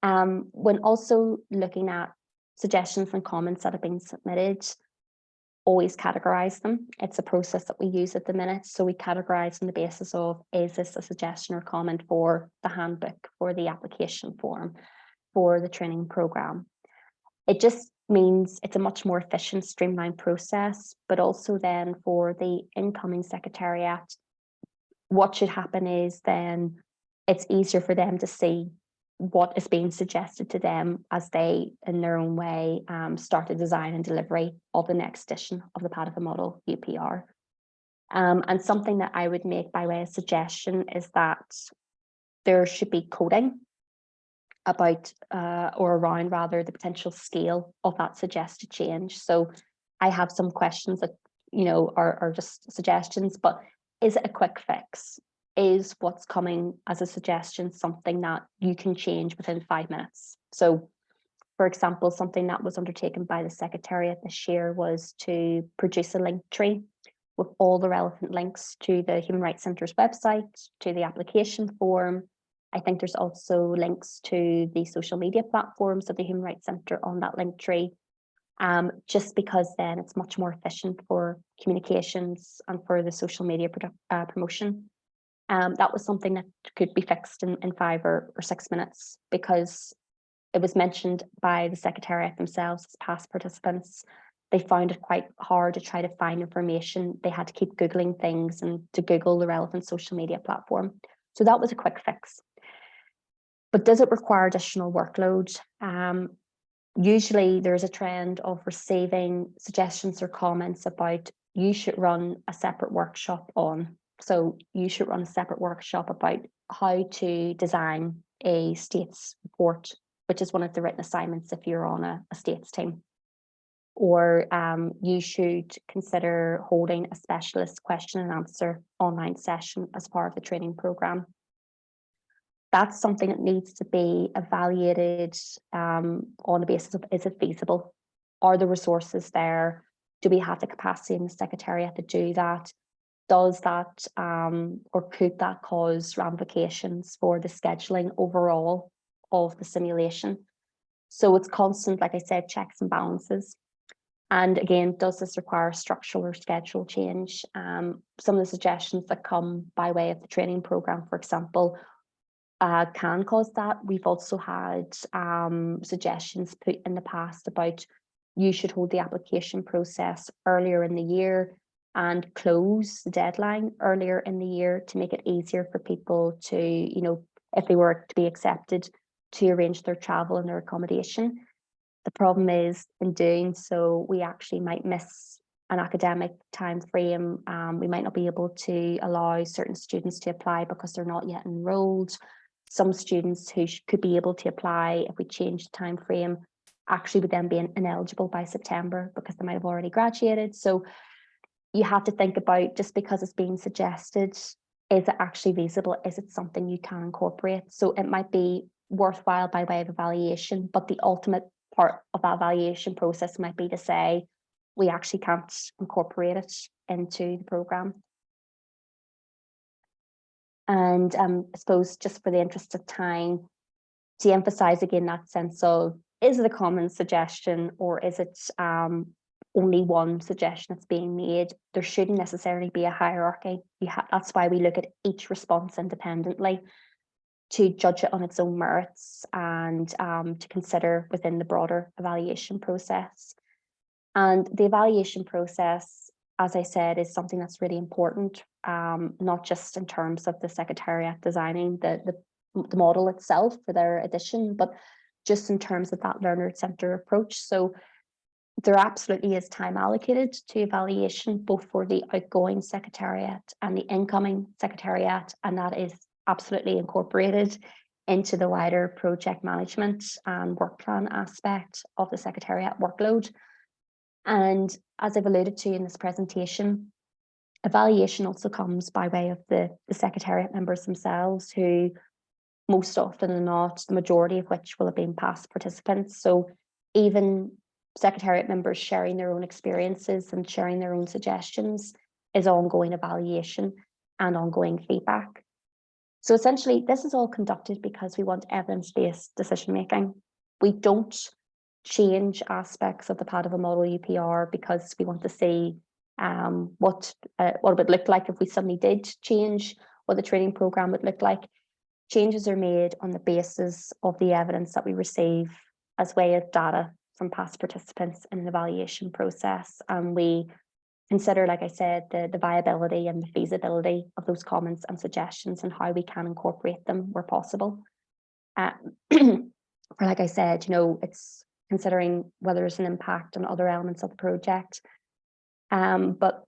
When also looking at suggestions and comments that have been submitted, always categorize them. It's a process that we use at the minute. So we categorize on the basis of, is this a suggestion or comment for the handbook, for the application form, for the training program? It just means it's a much more efficient, streamlined process, but also then for the incoming Secretariat, what should happen is then it's easier for them to see what is being suggested to them as they, in their own way, start the design and delivery of the next edition of the Padova Model UPR. And something that I would make by way of suggestion is that there should be coding about or around rather the potential scale of that suggested change. So I have some questions that, you know, are just suggestions, but is it a quick fix? Is what's coming as a suggestion something that you can change within 5 minutes? So For example, something that was undertaken by the Secretariat this year was to produce a link tree with all the relevant links to the Human Rights Centre's website, to the application form. I think there's also links to the social media platforms of the Human Rights Centre on that link tree, just because then it's much more efficient for communications and for the social media promotion. That was something that could be fixed in 5 or 6 minutes, because it was mentioned by the Secretariat themselves as past participants. They found it quite hard to try to find information. They had to keep Googling things and to Google the relevant social media platform. So that was a quick fix. But does it require additional workload? Usually there's a trend of receiving suggestions or comments about you should run a separate workshop on. So you should run a separate workshop about how to design a states report, which is one of the written assignments if you're on a states team. Or you should consider holding a specialist question and answer online session as part of the training program. That's something that needs to be evaluated on the basis of, is it feasible? Are the resources there? Do we have the capacity in the Secretariat to do that? Does that or could that cause ramifications for the scheduling overall of the simulation? So it's constant, like I said, checks and balances. And again, does this require structural or schedule change? Some of the suggestions that come by way of the training program, for example, can cause that. We've also had suggestions put in the past about you should hold the application process earlier in the year and close the deadline earlier in the year to make it easier for people to, you know, if they were to be accepted, to arrange their travel and their accommodation. The problem is, in doing so, we actually might miss an academic time frame. We might not be able to allow certain students to apply because they're not yet enrolled. Some students who could be able to apply if we change the time frame actually would then be ineligible by September because they might have already graduated. So you have to think about, just because it's being suggested, is it actually feasible? Is it something you can incorporate? So it might be worthwhile by way of evaluation, but the ultimate part of that evaluation process might be to say, we actually can't incorporate it into the programme. And I suppose, just for the interest of time, to emphasise again that sense of, is it a common suggestion or is it only one suggestion that's being made? There shouldn't necessarily be a hierarchy. That's why we look at each response independently to judge it on its own merits and to consider within the broader evaluation process. And the evaluation process, as I said, is something that's really important, not just in terms of the Secretariat designing the model itself for their edition, but just in terms of that learner-centered approach. So there absolutely is time allocated to evaluation, both for the outgoing Secretariat and the incoming Secretariat, and that is absolutely incorporated into the wider project management and work plan aspect of the Secretariat workload. And as I've alluded to in this presentation, evaluation also comes by way of the Secretariat members themselves, who most often than not, the majority of which will have been past participants. So even Secretariat members sharing their own experiences and sharing their own suggestions is ongoing evaluation and ongoing feedback. So essentially, this is all conducted because we want evidence-based decision-making. We don't change aspects of the Padova Model UPR because we want to see what it would look like if we suddenly did change what the training program would look like. Changes are made on the basis of the evidence that we receive as way of data from past participants in the evaluation process. And we consider, like I said, the viability and the feasibility of those comments and suggestions and how we can incorporate them where possible. For, like I said, you know, it's considering whether there's an impact on other elements of the project. But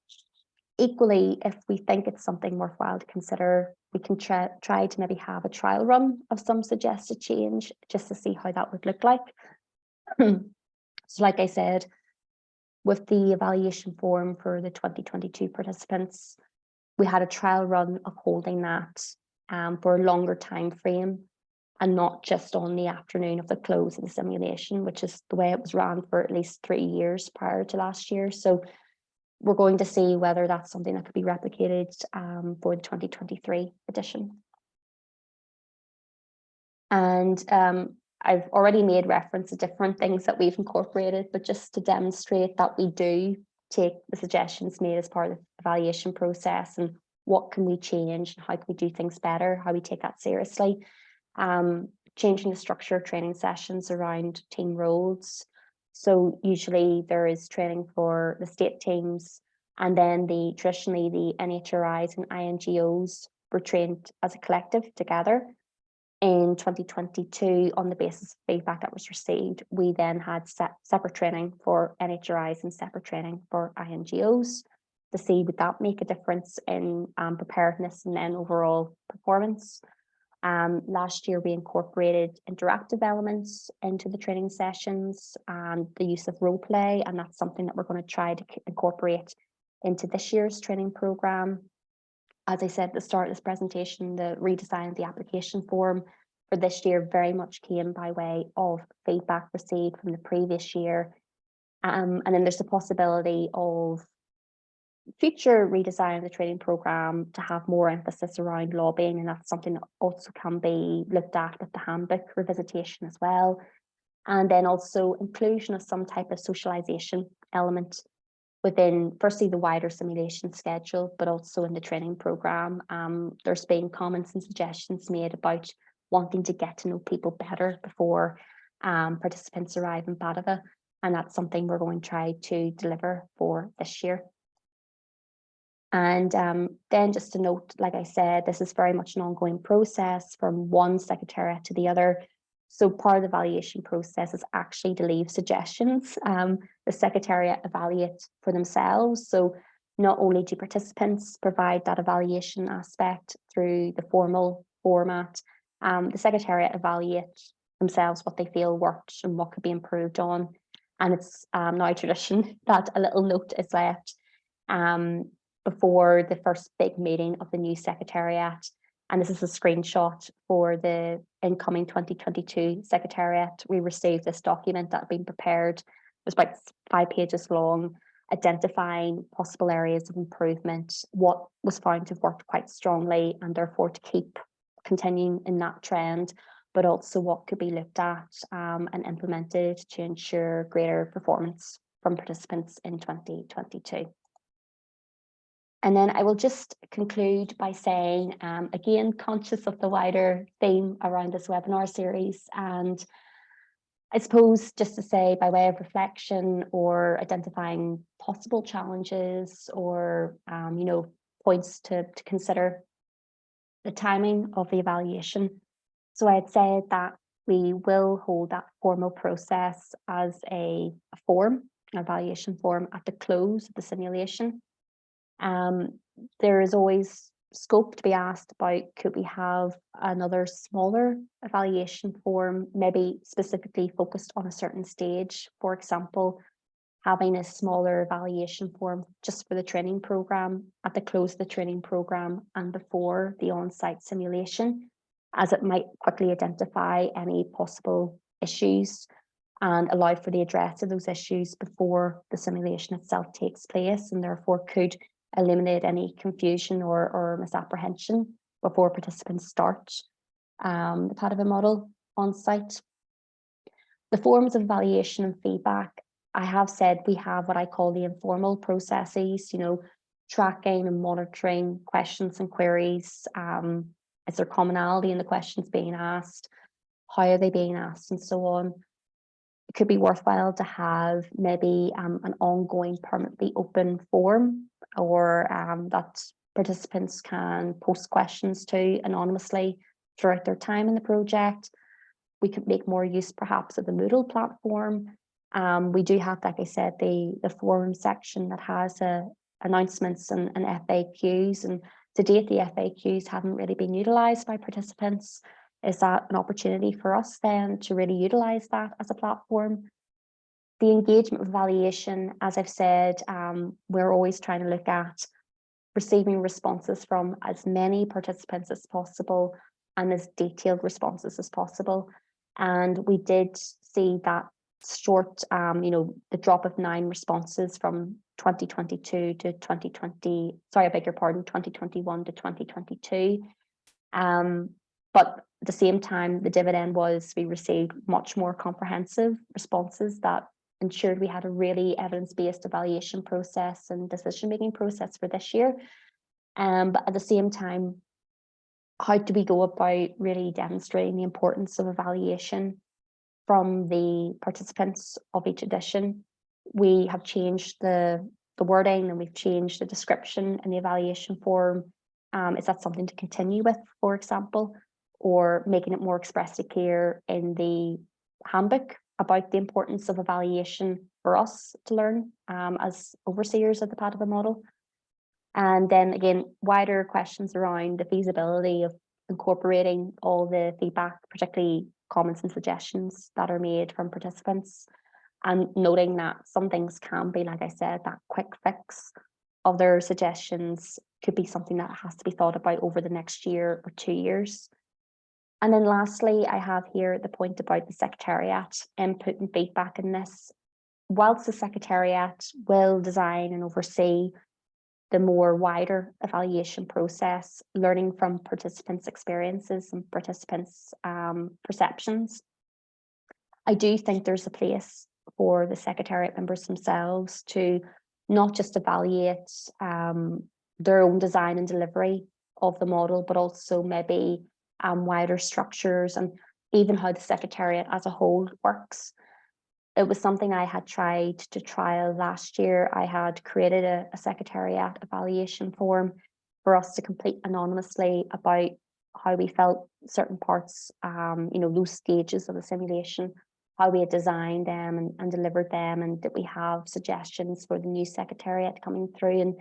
equally, if we think it's something worthwhile to consider, we can try to maybe have a trial run of some suggested change just to see how that would look like. So like I said, with the evaluation form for the 2022 participants, we had a trial run of holding that for a longer time frame and not just on the afternoon of the close of the simulation, which is the way it was run for at least 3 years prior to last year. So we're going to see whether that's something that could be replicated for the 2023 edition. And I've already made reference to different things that we've incorporated, but just to demonstrate that we do take the suggestions made as part of the evaluation process and what can we change and how can we do things better, how we take that seriously. Changing the structure of training sessions around team roles. So usually there is training for the state teams, and then traditionally the NHRIs and INGOs were trained as a collective together. In 2022, on the basis of feedback that was received, we then had separate training for NHRIs and separate training for INGOs to see would that make a difference in preparedness and then overall performance. Last year, we incorporated interactive elements into the training sessions and the use of role play, and that's something that we're going to try to incorporate into this year's training program. As I said at the start of this presentation, the redesign of the application form for this year very much came by way of feedback received from the previous year. And then there's the possibility of future redesign of the training program to have more emphasis around lobbying, and that's something that also can be looked at with the handbook revisitation as well. And then also inclusion of some type of socialization element within, firstly, the wider simulation schedule, but also in the training program. There's been comments and suggestions made about wanting to get to know people better before participants arrive in Padova, and that's something we're going to try to deliver for this year. And then just to note, like I said, this is very much an ongoing process from one secretariat to the other. So part of the evaluation process is actually to leave suggestions. The secretariat evaluate for themselves. So not only do participants provide that evaluation aspect through the formal format, the secretariat evaluate themselves what they feel worked and what could be improved on. And it's now tradition that a little note is left before the first big meeting of the new secretariat. And this is a screenshot for the incoming 2022 secretariat. We received this document that had been prepared. It was about 5 pages long, identifying possible areas of improvement, what was found to have worked quite strongly, and therefore to keep continuing in that trend, but also what could be looked at and implemented to ensure greater performance from participants in 2022. And then I will just conclude by saying, again, conscious of the wider theme around this webinar series, and I suppose just to say by way of reflection or identifying possible challenges or, points to consider the timing of the evaluation. So I'd say that we will hold that formal process as an evaluation form at the close of the simulation. There is always scope to be asked about, could we have another smaller evaluation form, maybe specifically focused on a certain stage? For example, having a smaller evaluation form just for the training program at the close of the training program and before the on-site simulation, as it might quickly identify any possible issues and allow for the address of those issues before the simulation itself takes place, and therefore could eliminate any confusion or misapprehension before participants start the Padova model on site. The forms of evaluation and feedback, I have said we have what I call the informal processes, tracking and monitoring questions and queries. Is there commonality in the questions being asked? How are they being asked, and so on? It could be worthwhile to have maybe an ongoing permanently open form, or that participants can post questions to anonymously throughout their time in the project. We could make more use perhaps of the Moodle platform. We do have, like I said, the forum section that has announcements and FAQs, and to date the FAQs haven't really been utilised by participants. Is that an opportunity for us then to really utilise that as a platform? The engagement evaluation, as I've said, we're always trying to look at receiving responses from as many participants as possible, and as detailed responses as possible. And we did see that short, the drop of 9 responses from 2022 to 2020, sorry, I beg your pardon, 2021 to 2022. But at the same time, the dividend was we received much more comprehensive responses that ensured we had a really evidence-based evaluation process and decision-making process for this year. But at the same time, how do we go about really demonstrating the importance of evaluation from the participants of each edition? We have changed the wording and we've changed the description in the evaluation form. Is that something to continue with, for example, or making it more expressly clear in the handbook about the importance of evaluation for us to learn as overseers of the Padova model? And then again, wider questions around the feasibility of incorporating all the feedback, particularly comments and suggestions that are made from participants, and noting that some things can be, like I said, that quick fix of their suggestions could be something that has to be thought about over the next year or 2 years. And then lastly, I have here the point about the Secretariat input and feedback in this. Whilst the Secretariat will design and oversee the more wider evaluation process, learning from participants' experiences and participants' perceptions, I do think there's a place for the Secretariat members themselves to not just evaluate their own design and delivery of the model, but also maybe wider structures and even how the Secretariat as a whole works. It was something I had tried to trial last year. I had created a Secretariat evaluation form for us to complete anonymously about how we felt certain parts, those stages of the simulation, how we had designed them and delivered them, and that we have suggestions for the new Secretariat coming through. And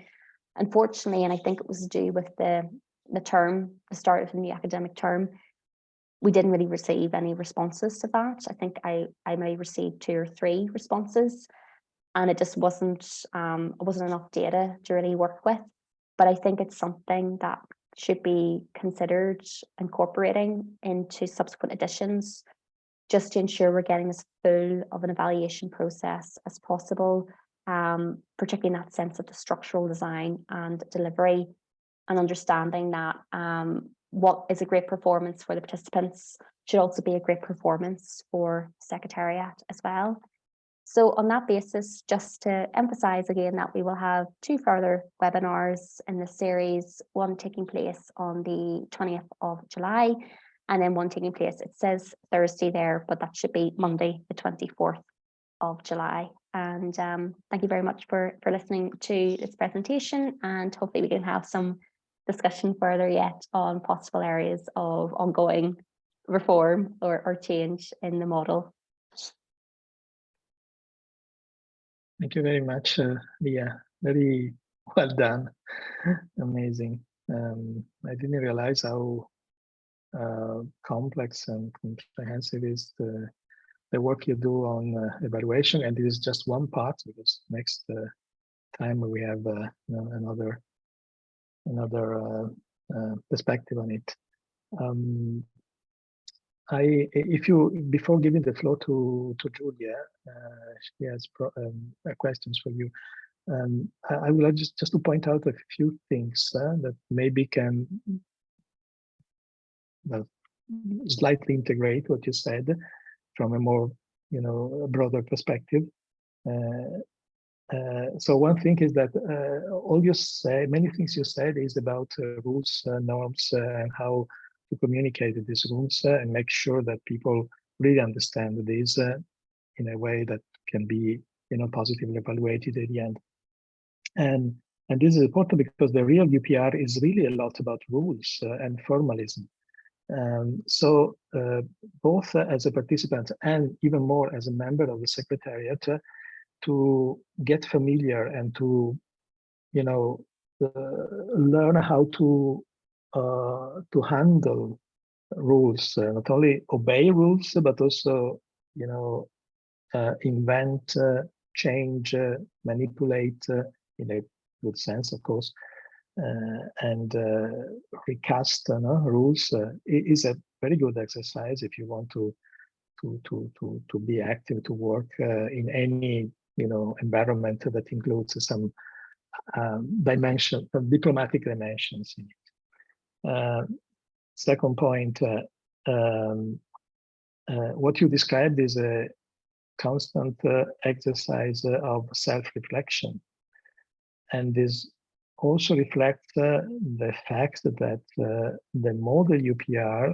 unfortunately, and I think it was to do with the start of the new academic term, we didn't really receive any responses to that. I think I may received 2 or 3 responses, and it just wasn't enough data to really work with. But I think it's something that should be considered incorporating into subsequent editions, just to ensure we're getting as full of an evaluation process as possible, particularly in that sense of the structural design and delivery, and understanding that what is a great performance for the participants should also be a great performance for Secretariat as well. So on that basis, just to emphasize again that we will have 2 further webinars in this series, one taking place on the 20th of July, and then one taking place, it says Thursday there, but that should be Monday, the 24th of July. And thank you very much for listening to this presentation, and hopefully we can have some discussion further yet on possible areas of ongoing reform or change in the model. Thank you very much, Leah. Very well done. Amazing. I didn't realize how complex and comprehensive is the work you do on evaluation, and this is just one part, because next time we have another perspective on it. Before giving the floor to Julia, she has questions for you. I would like just to point out a few things that maybe can slightly integrate what you said from a more broader perspective. So one thing is that many things you said is about rules, norms, and how to communicate these rules and make sure that people really understand this in a way that can be positively evaluated at the end. And this is important because the real UPR is really a lot about rules and formalism. So both as a participant and even more as a member of the Secretariat, to get familiar and to learn how to handle rules, not only obey rules but also invent, change, manipulate in a good sense, of course, and recast rules is a very good exercise if you want to be active, to work in any environment that includes some diplomatic dimensions in it. Second point, what you described is a constant exercise of self-reflection, and this also reflects the fact that the model UPR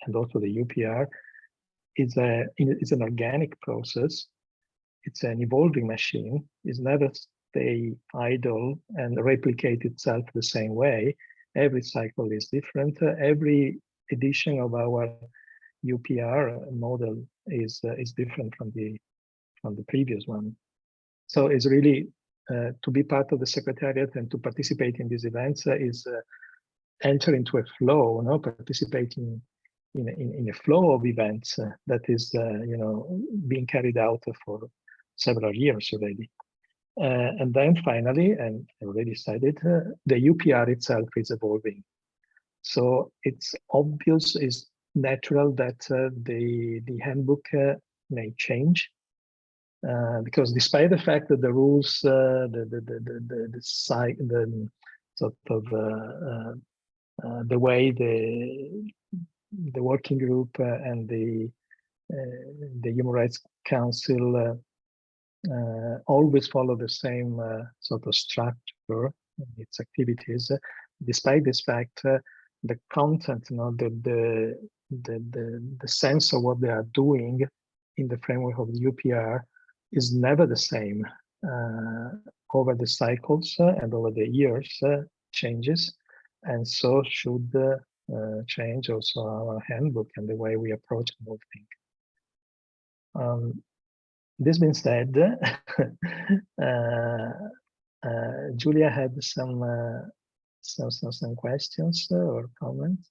and also the UPR is an organic process. It's an evolving machine. It's never stay idle and replicate itself the same way. Every cycle is different. Every edition of our UPR model is different from the previous one. So it's really to be part of the Secretariat and to participate in these events is enter into a flow, participating in a flow of events that is, being carried out for several years already. And then finally, and I already cited, the UPR itself is evolving. So it's obvious, it's natural that the handbook may change. Because despite the fact that the rules, the sort of the way the working group and the Human Rights Council always follow the same sort of structure in its activities, despite this fact, the content, the sense of what they are doing in the framework of the UPR is never the same over the cycles and over the years changes, and so should change also our handbook and the way we approach the whole thing. This being said, Julia had some questions or comments.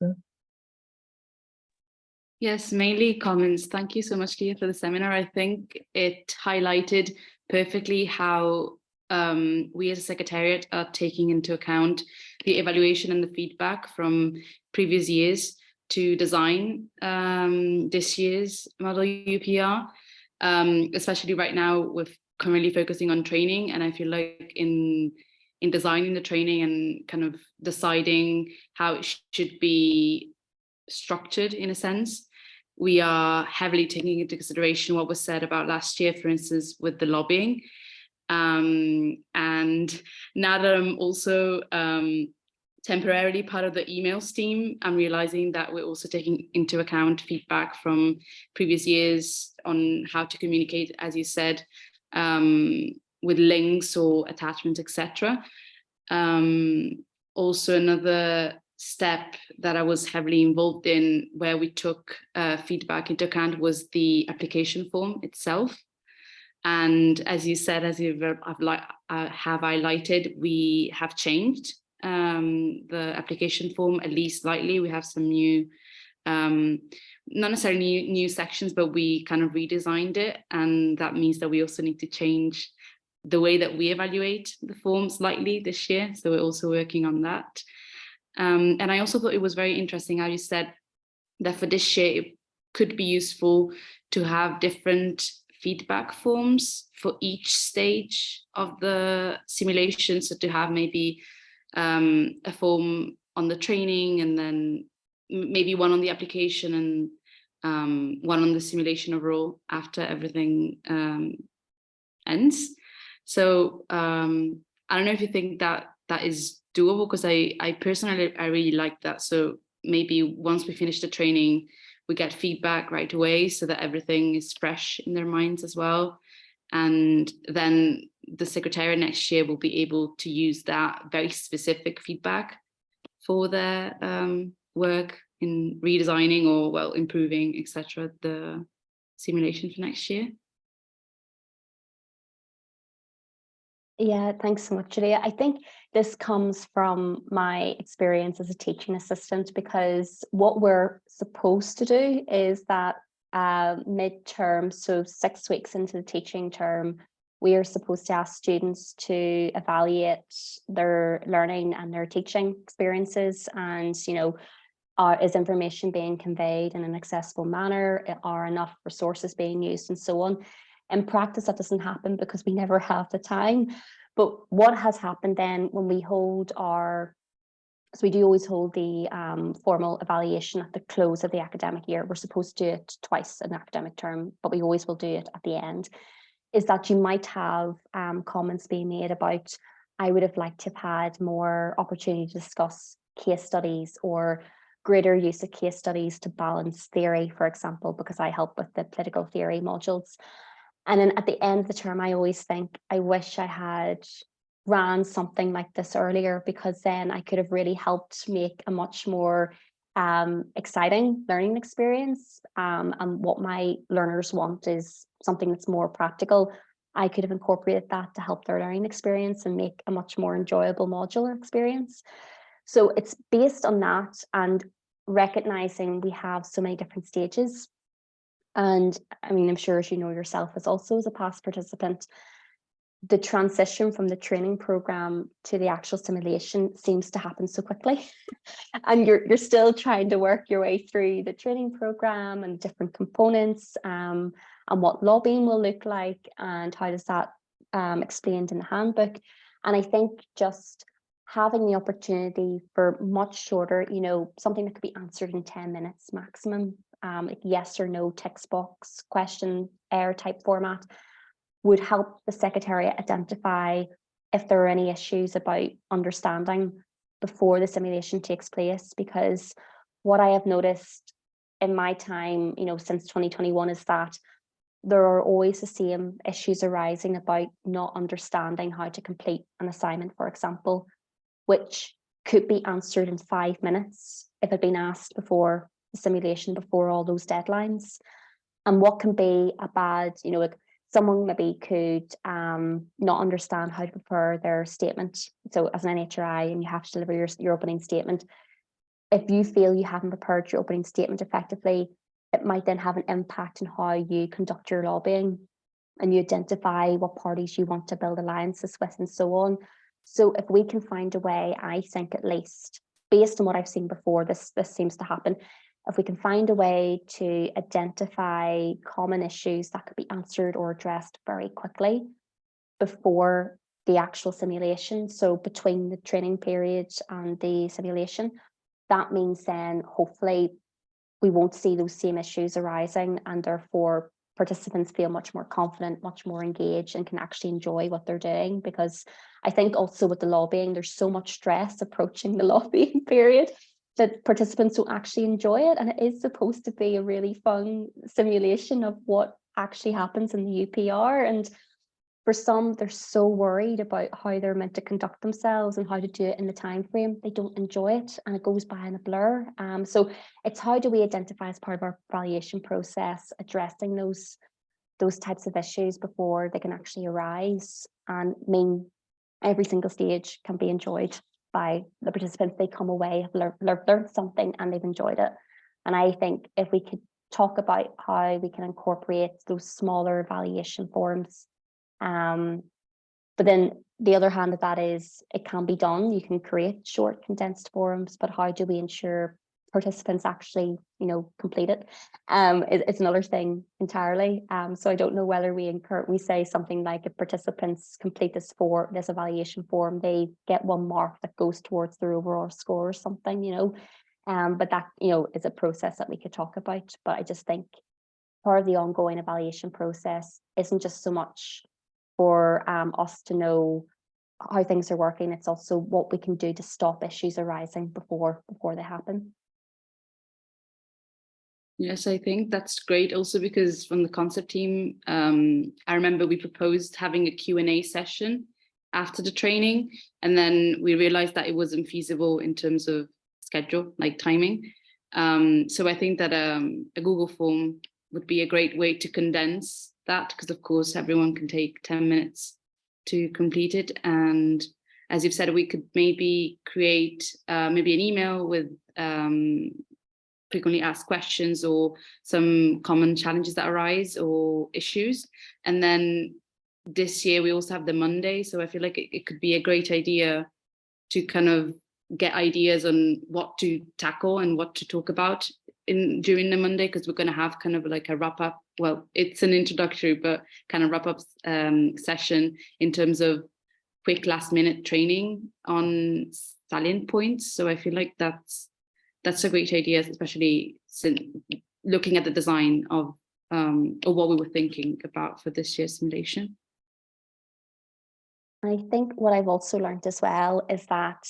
Yes, mainly comments. Thank you so much, Leah, for the seminar. I think it highlighted perfectly how we as a Secretariat are taking into account the evaluation and the feedback from previous years to design this year's Model UPR, especially right now with currently focusing on training. And I feel like in designing the training and kind of deciding how it should be structured in a sense, we are heavily taking into consideration what was said about last year, for instance, with the lobbying. And now that I'm also temporarily part of the emails team, I'm realizing that we're also taking into account feedback from previous years on how to communicate, as you said, with links or attachments, etc. Also, another step that I was heavily involved in where we took feedback into account was the application form itself. And as you said, as you have highlighted, we have changed the application form at least slightly. We have some new, not necessarily new sections, but we kind of redesigned it. And that means that we also need to change the way that we evaluate the form slightly this year. So we're also working on that. And I also thought it was very interesting how you said that for this year, it could be useful to have different feedback forms for each stage of the simulation. So to have maybe a form on the training, and then maybe one on the application, and one on the simulation overall after everything ends. So I don't know if you think that that is doable, because I personally really like that. So maybe once we finish the training, we get feedback right away so that everything is fresh in their minds as well. And then the Secretariat next year will be able to use that very specific feedback for their work in redesigning or, well, improving, etc., the simulation for next year. Yeah, thanks so much, Leah. I think this comes from my experience as a teaching assistant, because what we're supposed to do is that midterm, so 6 weeks into the teaching term, we are supposed to ask students to evaluate their learning and their teaching experiences, and, you know, is information being conveyed in an accessible manner? Are enough resources being used, and so on? In practice, that doesn't happen because we never have the time. But what has happened then when we hold our, so we do always hold the formal evaluation at the close of the academic year. We're supposed to do it twice an academic term, but we always will do it at the end. Is that you might have comments being made about, I would have liked to have had more opportunity to discuss case studies or greater use of case studies to balance theory, for example, because I help with the political theory modules. And then at the end of the term, I always think, I wish I had ran something like this earlier, because then I could have really helped make a much more exciting learning experience. And what my learners want is something that's more practical. I could have incorporated that to help their learning experience and make a much more enjoyable modular experience. So it's based on that, and recognizing we have so many different stages. And I mean, I'm sure, as you know yourself, as a past participant, the transition from the training program to the actual simulation seems to happen so quickly. And you're still trying to work your way through the training program and different components, and what lobbying will look like, and how does that explained in the handbook. And I think just having the opportunity for much shorter, you know, something that could be answered in 10 minutes maximum, like yes or no text box question error type format, would help the Secretariat identify if there are any issues about understanding before the simulation takes place. Because what I have noticed in my time, you know, since 2021, is that there are always the same issues arising about not understanding how to complete an assignment, for example, which could be answered in 5 minutes if it had been asked before the simulation, before all those deadlines. And what can be a bad, you know, like someone maybe could not understand how to prepare their statement. So as an NHRI, and you have to deliver your opening statement, if you feel you haven't prepared your opening statement effectively, it might then have an impact on how you conduct your lobbying, and you identify what parties you want to build alliances with, and so on. So if we can find a way, I think, at least based on what I've seen before, this seems to happen. If we can find a way to identify common issues that could be answered or addressed very quickly before the actual simulation, so between the training period and the simulation, that means then hopefully we won't see those same issues arising, and therefore participants feel much more confident, much more engaged, and can actually enjoy what they're doing. Because I think also with the lobbying, there's so much stress approaching the lobbying period that participants don't actually enjoy it. And it is supposed to be a really fun simulation of what actually happens in the UPR. And for some, they're so worried about how they're meant to conduct themselves and how to do it in the time frame. They don't enjoy it, and it goes by in a blur. So it's, how do we identify as part of our evaluation process, addressing those types of issues before they can actually arise, and mean every single stage can be enjoyed by the participants. They come away, have learned something, and they've enjoyed it. And I think if we could talk about how we can incorporate those smaller evaluation forms, but then the other hand of that is it can be done. You can create short condensed forums, but how do we ensure participants actually, you know, complete it? It's another thing entirely. So I don't know whether we say something like, if participants complete this evaluation form, they get 1 mark that goes towards their overall score or something, you know. But that, you know, is a process that we could talk about. But I just think part of the ongoing evaluation process isn't just so much for us to know how things are working, it's also what we can do to stop issues arising before they happen. Yes, I think that's great also, because from the concept team, I remember we proposed having a Q&A session after the training, and then we realized that it wasn't feasible in terms of schedule, like timing. So I think that a Google form would be a great way to condense that, because of course everyone can take 10 minutes to complete it. And as you've said, we could maybe create maybe an email with frequently asked questions or some common challenges that arise or issues, and then this year we also have the Monday, so I feel like it could be a great idea to kind of get ideas on what to tackle and what to talk about during the Monday, because we're going to have kind of like a wrap up. Well, it's an introductory, but kind of wrap up session in terms of quick last minute training on salient points. So I feel like that's a great idea, especially since looking at the design of or what we were thinking about for this year's simulation. I think what I've also learned as well is that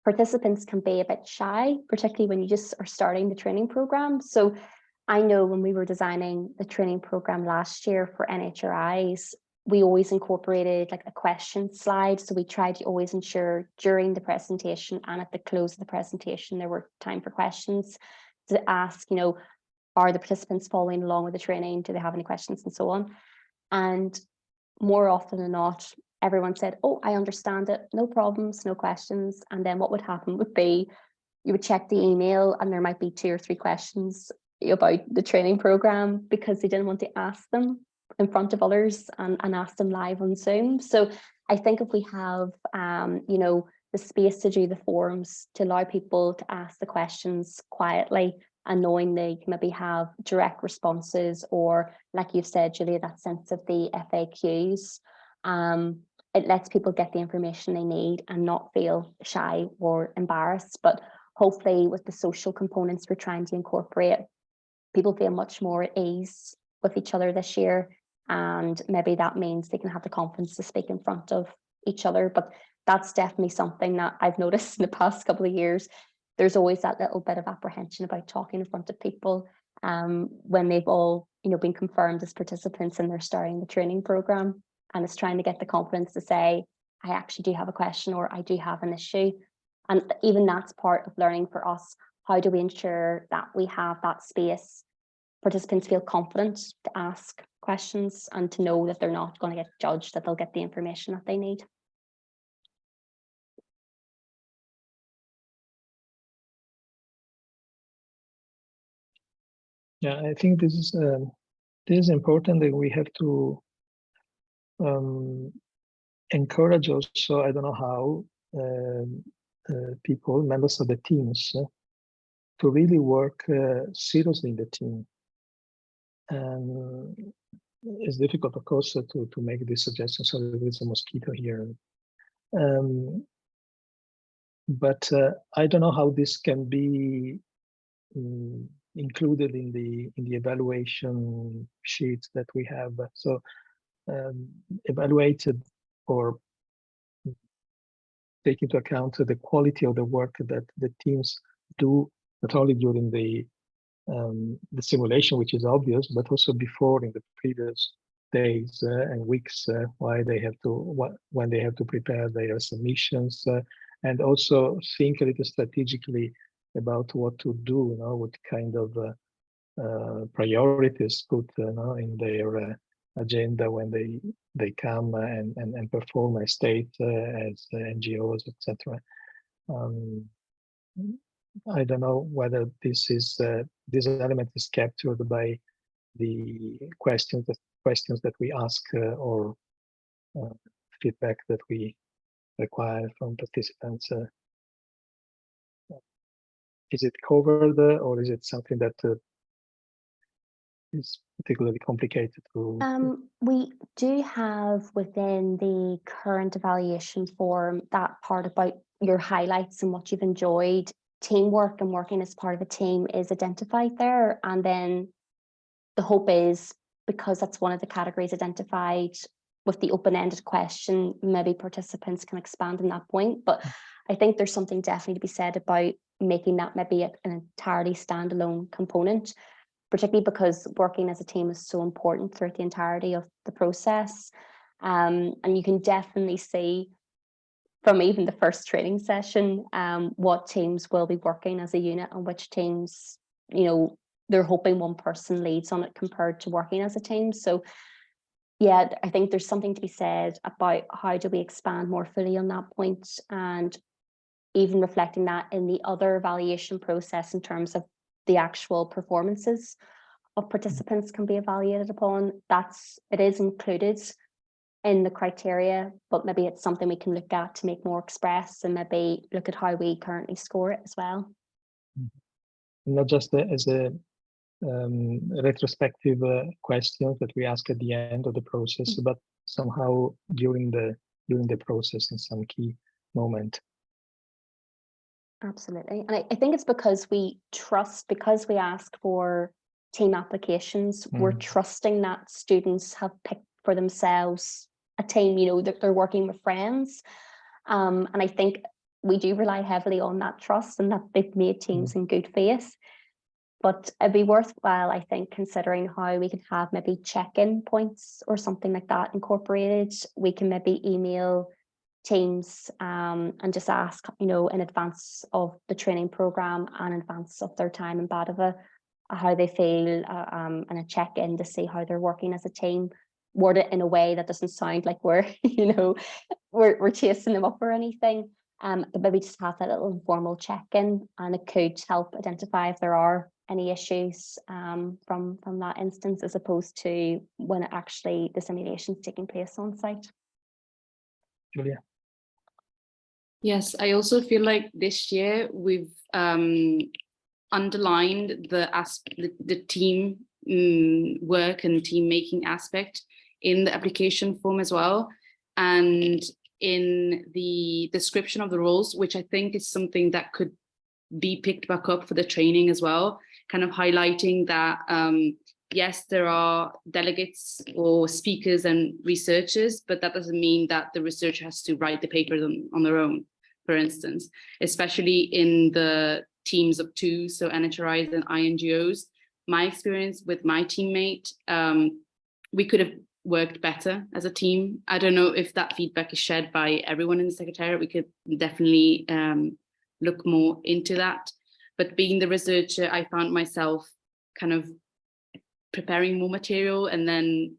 participants can be a bit shy, particularly when you just are starting the training program. So I know when we were designing the training program last year for NHRIs, we always incorporated like a question slide. So we tried to always ensure during the presentation and at the close of the presentation, there were time for questions to ask, you know, are the participants following along with the training? Do they have any questions and so on? And more often than not, everyone said, oh, I understand it, no problems, no questions. And then what would happen would be, you would check the email and there might be 2 or 3 questions about the training program because they didn't want to ask them in front of others and ask them live on Zoom. So I think if we have, you know, the space to do the forums to allow people to ask the questions quietly and knowing they can maybe have direct responses, or like you've said, Julia, that sense of the FAQs, it lets people get the information they need and not feel shy or embarrassed. But hopefully with the social components we're trying to incorporate, people feel much more at ease with each other this year. And maybe that means they can have the confidence to speak in front of each other. But that's definitely something that I've noticed in the past couple of years. There's always that little bit of apprehension about talking in front of people when they've all, you know, been confirmed as participants and they're starting the training program. And it's trying to get the confidence to say, I actually do have a question, or I do have an issue. And even that's part of learning for us. How do we ensure that we have that space? Participants feel confident to ask questions and to know that they're not going to get judged, that they'll get the information that they need. Yeah, I think this is important, that we have to encourage also, I don't know how, people, members of the teams, to really work seriously in the team. And it's difficult, of course, to make this suggestion. So there is a mosquito here. But I don't know how this can be included in the evaluation sheets that we have. So evaluated or take into account the quality of the work that the teams do, not only during the simulation, which is obvious, but also before, in the previous days and weeks, when they have to prepare their submissions, and also think a little strategically about what to do, you know, what kind of priorities put in their agenda when they come and perform as state, as NGOs, etc. I don't know whether this element is captured by the questions that we ask or feedback that we require from participants. Is it covered, or is it something that is particularly complicated to? We do have within the current evaluation form that part about your highlights and what you've enjoyed. Teamwork and working as part of a team is identified there, and then the hope is, because that's one of the categories identified with the open-ended question, maybe participants can expand on that point. But I think there's something definitely to be said about making that maybe an entirely standalone component, particularly because working as a team is so important throughout the entirety of the process. And you can definitely see from even the first training session what teams will be working as a unit and which teams, you know, they're hoping one person leads on it compared to working as a team. So yeah, I think there's something to be said about how do we expand more fully on that point, and even reflecting that in the other evaluation process in terms of the actual performances of participants can be evaluated upon. It is included in the criteria, but maybe it's something we can look at to make more express, and maybe look at how we currently score it as well. Not just as a retrospective questions that we ask at the end of the process, but somehow during the process in some key moment. Absolutely. And I think it's because we trust, because we ask for team applications, we're trusting that students have picked for themselves a team, you know, that they're working with friends. And I think we do rely heavily on that trust and that they've made teams in good faith. But it'd be worthwhile, I think, considering how we could have maybe check-in points or something like that incorporated. We can maybe email teams and just ask, you know, in advance of the training program and in advance of their time in Padova, how they feel, and a check-in to see how they're working as a team. Word it in a way that doesn't sound like we're, you know, we're chasing them up or anything. But maybe just have that little informal check-in, and it could help identify if there are any issues from that instance, as opposed to when actually the simulation is taking place on site. Julia. Yes, I also feel like this year we've underlined the team work and team making aspect in the application form as well, and in the description of the roles, which I think is something that could be picked back up for the training as well, kind of highlighting that yes, there are delegates or speakers and researchers, but that doesn't mean that the researcher has to write the papers on their own, for instance, especially in the teams of two, so NHRIs and INGOs. My experience with my teammate, we could have worked better as a team. I don't know if that feedback is shared by everyone in the Secretariat. We could definitely look more into that. But being the researcher, I found myself kind of preparing more material, and then,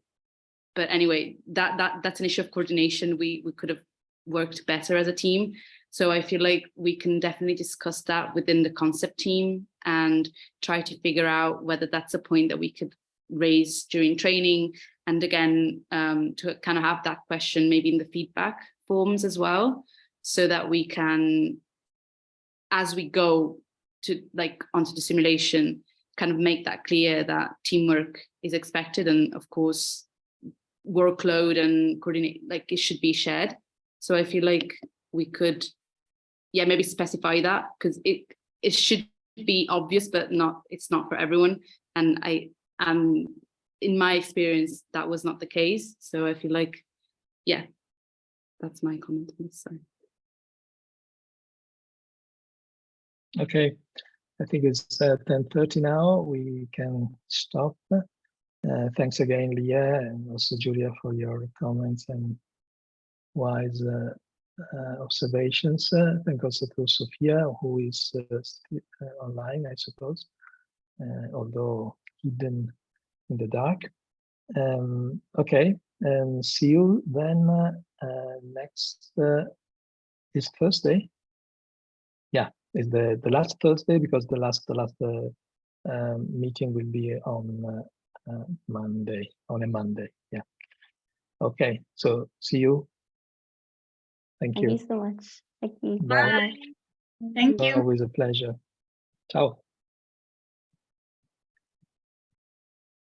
but anyway, that's an issue of coordination. We could have worked better as a team. So I feel like we can definitely discuss that within the concept team and try to figure out whether that's a point that we could raise during training. And again, to kind of have that question maybe in the feedback forms as well, so that we can, as we go to like onto the simulation, kind of make that clear that teamwork is expected, and of course workload and coordinate, like it should be shared. So I feel like we could, yeah, maybe specify that, because it should be obvious, but it's not for everyone. And in my experience, that was not the case. So I feel like, yeah, that's my comment on this side. Okay, I think it's 10:30 now. We can stop. Thanks again, Leah, and also Julia, for your comments and wise observations. Thank also to Sophia, who is online, I suppose, although hidden in the dark. Okay, and see you then next is Thursday. Yeah, it's the last Thursday, because the last meeting will be on Monday, on a Monday. Yeah. Okay, so see you. Thank you. Thank you so much. Thank you. Bye. Thank you. Always a pleasure. Ciao.